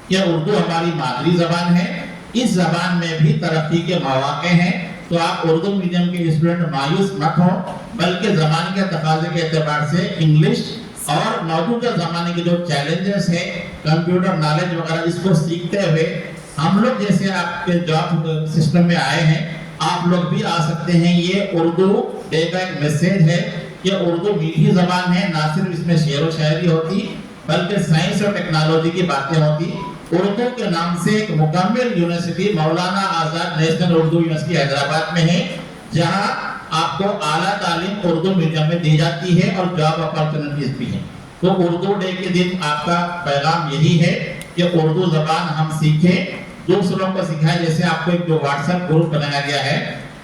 कि उर्दू हमारी मादरी जबान है। इस जबान में भी तरक्की के मौके हैं। तो आप उर्दू मीडियम के स्टूडेंट मायूस मत हो, बल्कि जमाने के तकाजे के एतबार से इंग्लिश और मौजूदा जमाने के जो चैलेंजेस है कंप्यूटर नॉलेज वगैरह, इसको सीखते हुए हम लोग जैसे आपके जॉब सिस्टम में आए हैं, आप लोग भी आ सकते हैं। ये उर्दू डे का एक मैसेज है कि उर्दू मीठी जबान है, ना सिर्फ इसमें शेर व शायरी होती बल्कि साइंस और टेक्नोलॉजी की बातें होती। उर्दू के नाम से एक मुकम्मल university Maulana Azad national Urdu university Hyderabad में है, जहां आपको आला तालीम उर्दू मीडियम में दी जाती है और जॉब अपॉर्चुनिटीज भी हैं। तो उर्दू डे के दिन आपका पैगाम यही है कि उर्दू जबान हम सीखें, दूसरों को सिखाएं। जैसे आपको एक जो व्हाट्सएप ग्रुप बनाया गया है,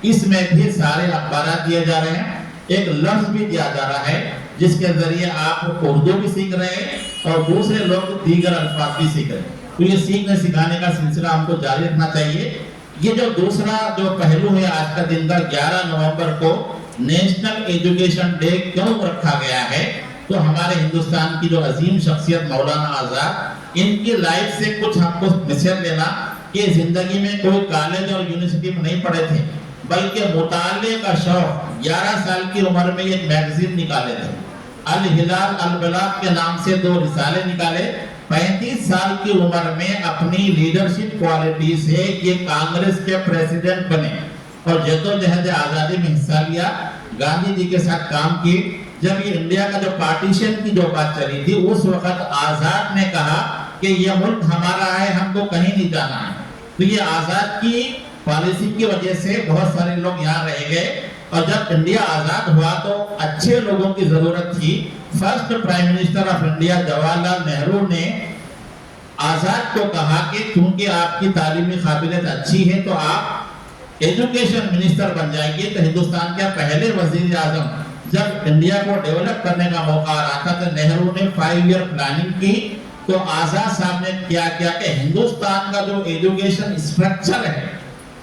इसमें भी सारे अखबार दिए जा रहे हैं, एक लफ्ज भी दिया जा रहा है जिसके जरिए आप उर्दू भी सीख रहे हैं और दूसरे लोग दीगर अल्फाज भी सीख रहे हैं। तो ये सीखने सिखाने का सिलसिला हमको जारी रखना चाहिए। ये जो दूसरा जो पहलू है आज का दिन का 11 नवंबर को नेशनल एजुकेशन डे क्यों रखा गया है, तो हमारे हिंदुस्तान की जो अजीम शख्सियत मौलाना आजाद, इनकी लाइफ से कुछ हमको मिसाल लेना कि जिंदगी में कोई कॉलेज और यूनिवर्सिटी में नहीं पढ़े थे, बल्कि मुताले का शौक 11 साल की उम्र में एक मैगजीन निकाले थे, अल हिलाल अल बलाग के नाम से 2 रिसाले निकाले। 35 साल की उम्र में अपनी लीडरशिप क्वालिटी से ये कांग्रेस के प्रेसिडेंट बने और जद्दोजहद आजादी में हिस्सा लिया, गांधी जी के साथ काम की। जब ये इंडिया का जो पार्टीशन की जो बात चली थी, उस वक्त आजाद ने कहा कि ये मुल्क हमारा है, हमको कहीं नहीं जाना है। तो ये आजाद की पॉलिसी की वजह से बहुत सारे लोग यहाँ रह गए और जब इंडिया आजाद हुआ तो अच्छे लोगों की जरूरत थी। First prime minister of India Jawaharlal Nehru ने आजाद को कहा कि क्योंकि आपकी तालीमी काबिलियत अच्छी है तो आप एजुकेशन मिनिस्टर बन जाएंगे। तो हिंदुस्तान के पहले वजीर आजम जब इंडिया को डेवलप करने का मौका आ रहा था तो नेहरू ने 5 ईयर प्लानिंग की। तो आजाद साहब ने क्या किया कि हिंदुस्तान का जो एजुकेशन स्ट्रक्चर है,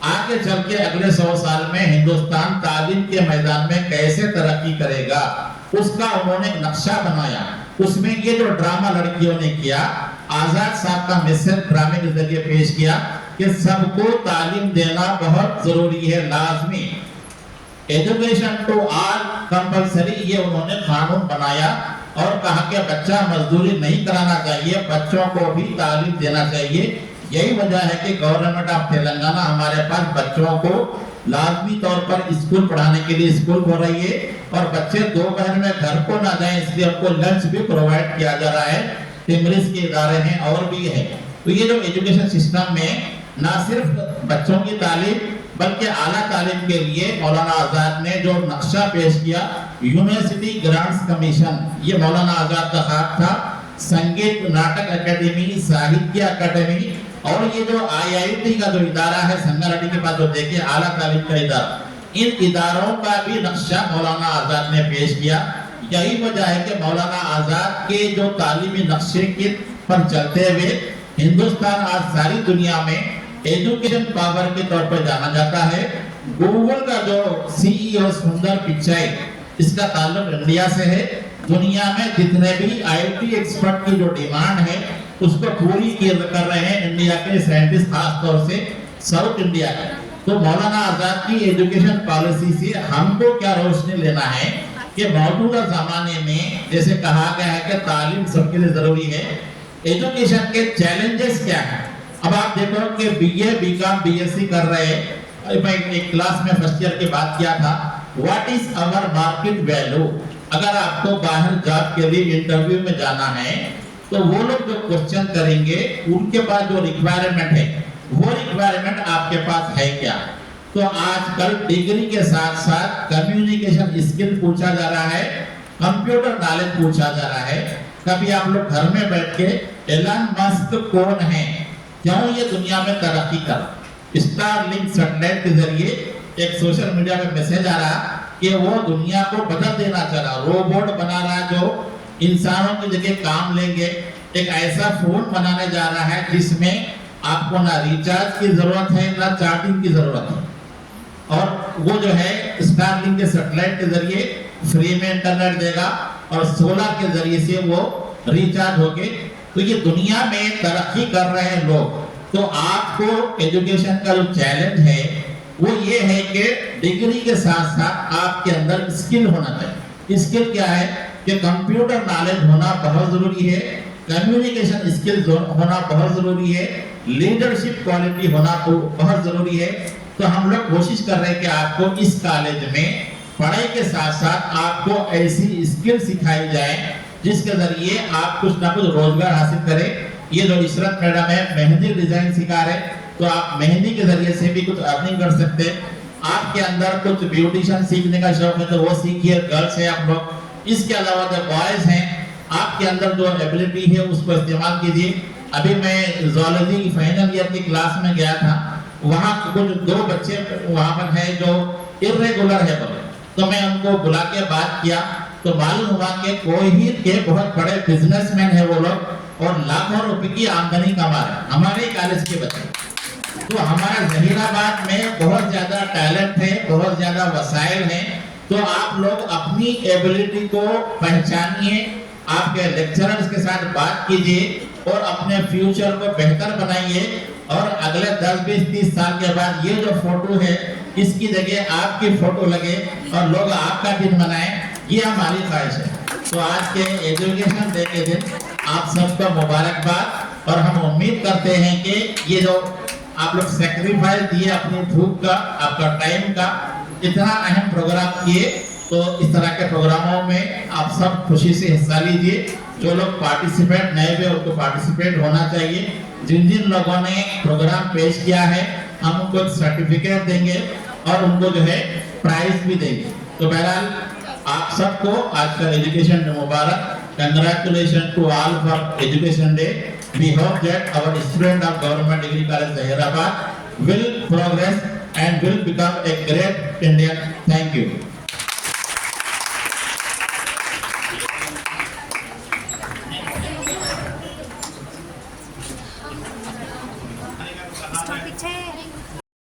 आगे चल के अगले 100 साल में हिंदुस्तान तालीम के मैदान में कैसे तरक्की करेगा, उसका उन्होंने नक्शा बनाया। उसमें ये जो ड्रामा लड़कियों ने किया, आजाद साहब का मैसेज ड्रामे के जरिए पेश किया कि सबको तालीम देना बहुत जरूरी है, लाजमी, एजुकेशन टू ऑल कंपलसरी, ये उन्होंने कानून बनाया और कहा कि बच्चा मजदूरी नहीं कराना चाहिए, बच्चों को भी तालीम देना चाहिए। यही वजह है कि गवर्नमेंट ऑफ तेलंगाना हमारे पास बच्चों को लाजमी तौर पर स्कूल पढ़ाने के लिए स्कूल खोल रही है और बच्चे दोपहर में घर को ना जाएं इसलिए उनको लंच भी प्रोवाइड किया जा रहा है। टिमरिस के इदारे हैं और भी है। तो ये जो एजुकेशन सिस्टम में ना सिर्फ बच्चों की तालीम बल्कि आला तालीम के लिए मौलाना आजाद ने जो नक्शा पेश किया, यूनिवर्सिटी ग्रांट्स कमीशन, ये मौलाना आजाद का ख्वाब था। संगीत नाटक अकेडमी, साहित्य अकेडमी और ये जो IIT का जो इदारा है संगारेड्डी के पास जो देखिए आला तालीम का इदारा, इन इदारों का भी नक्शा मौलाना आजाद ने पेश किया। यही वजह है कि मौलाना आजाद के जो तालीमी नक्शे के पर चलते हुए हिंदुस्तान आज सारी दुनिया में एजुकेशन पावर के तौर पर जाना जाता है। गूगल का जो CEO सुंदर पिचाई, इसका ताल्लुक इंडिया से है। दुनिया में जितने भी IT एक्सपर्ट की जो डिमांड है उसको पूरी कर रहे हैं इंडिया के साइंटिस्ट, खास तौर से साउथ इंडिया के। तो मौलाना आजाद की एजुकेशन पॉलिसी से हमको क्या रोशनी लेना है कि मौजूदा जमाने में जैसे कहा गया है कि तालीम सबके लिए जरूरी है, एजुकेशन के चैलेंजेस क्या है। अब आप देखो कि BA, BCom, BSc कर रहे हैं। मैं एक क्लास में फर्स्ट ईयर की बात किया था, what is our market value. अगर आपको बाहर जॉब के लिए इंटरव्यू में जाना है तो वो लोग जो क्वेश्चन करेंगे उनके पास जो रिक्वायरमेंट है वो रिक्वायरमेंट आपके पास है क्या। तो आजकल डिग्री के साथ साथ कम्युनिकेशन स्किल पूछा जा रहा है, कंप्यूटर नॉलेज पूछा जा रहा है। कभी आप लोग घर में बैठ के एलन मस्क कौन है, क्यों ये दुनिया में तरक्की कर, स्टारलिंक सैटेलाइट के जरिए एक सोशल मीडिया में मैसेज आ रहा कि वो दुनिया को बदल देना चाह रहा, रोबोट बना रहा जो इंसानों की जगह काम लेंगे। एक ऐसा फोन बनाने जा रहा है जिसमें आपको ना रिचार्ज की जरूरत है ना चार्जिंग की जरूरत है और वो जो है स्टारलिंक के सैटेलाइट के जरिए फ्री में इंटरनेट देगा और सोलर के जरिए से वो रिचार्ज होके। तो ये दुनिया में तरक्की कर रहे हैं लोग। तो आपको एजुकेशन का जो चैलेंज है वो ये है कि डिग्री के साथ साथ आपके अंदर स्किल होना चाहिए। स्किल क्या है कि कि कंप्यूटर नॉलेज होना बहुत जरूरी है, कम्युनिकेशन स्किल्स होना बहुत जरूरी है, लीडरशिप क्वालिटी होना तो बहुत जरूरी है। तो हम लोग कोशिश कर रहे हैं कि आपको इस कॉलेज में पढ़ाई के साथ साथ आपको ऐसी स्किल सिखाई जाए जिसके जरिए आप कुछ ना कुछ रोजगार हासिल करें। ये जो इशरत मैडम है मेहंदी डिजाइन सिखा रहे, तो आप मेहंदी के जरिए से भी कुछ अर्निंग कर सकते हैं। आपके अंदर कुछ ब्यूटिशियन सीखने का शौक है तो वो सीखिए, गर्ल्स है आप लोग। इसके अलावा जो बॉयज हैं, आपके अंदर जो एबिलिटी है उसको इस्तेमाल कीजिए। अभी मैं जूलॉजी की फाइनल ईयर की क्लास में गया था, वहाँ कुछ 2 बच्चे वहाँ पर है जो इर्रेगुलर है बोले, तो मैं उनको बुला के बात किया तो मालूम हुआ कि कोहिर के बहुत बड़े बिजनेसमैन है वो लोग और लाखों रुपए की आमदनी कमा रहे हमारे कॉलेज के बच्चे। तो हमारा जहीराबाद में बहुत ज्यादा टैलेंट है, बहुत ज्यादा वसाइल है। तो आप लोग अपनी एबिलिटी को पहचानिए, आपके लेक्चरर्स के साथ बात कीजिए और अपने फ्यूचर को बेहतर बनाइए। और अगले 10, 20, 30 साल के बाद ये जो फोटो है इसकी जगह आपकी फोटो लगे और लोग आपका दिन मनाएं, ये हमारी ख्वाहिश है। तो आज के एजुकेशन डे के दिन आप सबको मुबारकबाद। और हम उम्मीद करते हैं कि ये जो आप लोग सेक्रीफाइस दिए अपनी धूप का, आपका टाइम का, इतना अहम प्रोग्राम किए, तो इस तरह के प्रोग्रामों में आप सब खुशी से हिस्सा लीजिए। जो लोग पार्टिसिपेट नहीं हुए उनको पार्टिसिपेट होना चाहिए। जिन जिन लोगों ने प्रोग्राम पेश किया है हम उनको सर्टिफिकेट देंगे और उनको जो है प्राइज भी देंगे। तो बहरहाल आप सबको आज का एजुकेशन डे मुबारक। Congratulation to all for education day. We hope that our student of government degree college Zaheerabad will progress and will become a great Indian. Thank you.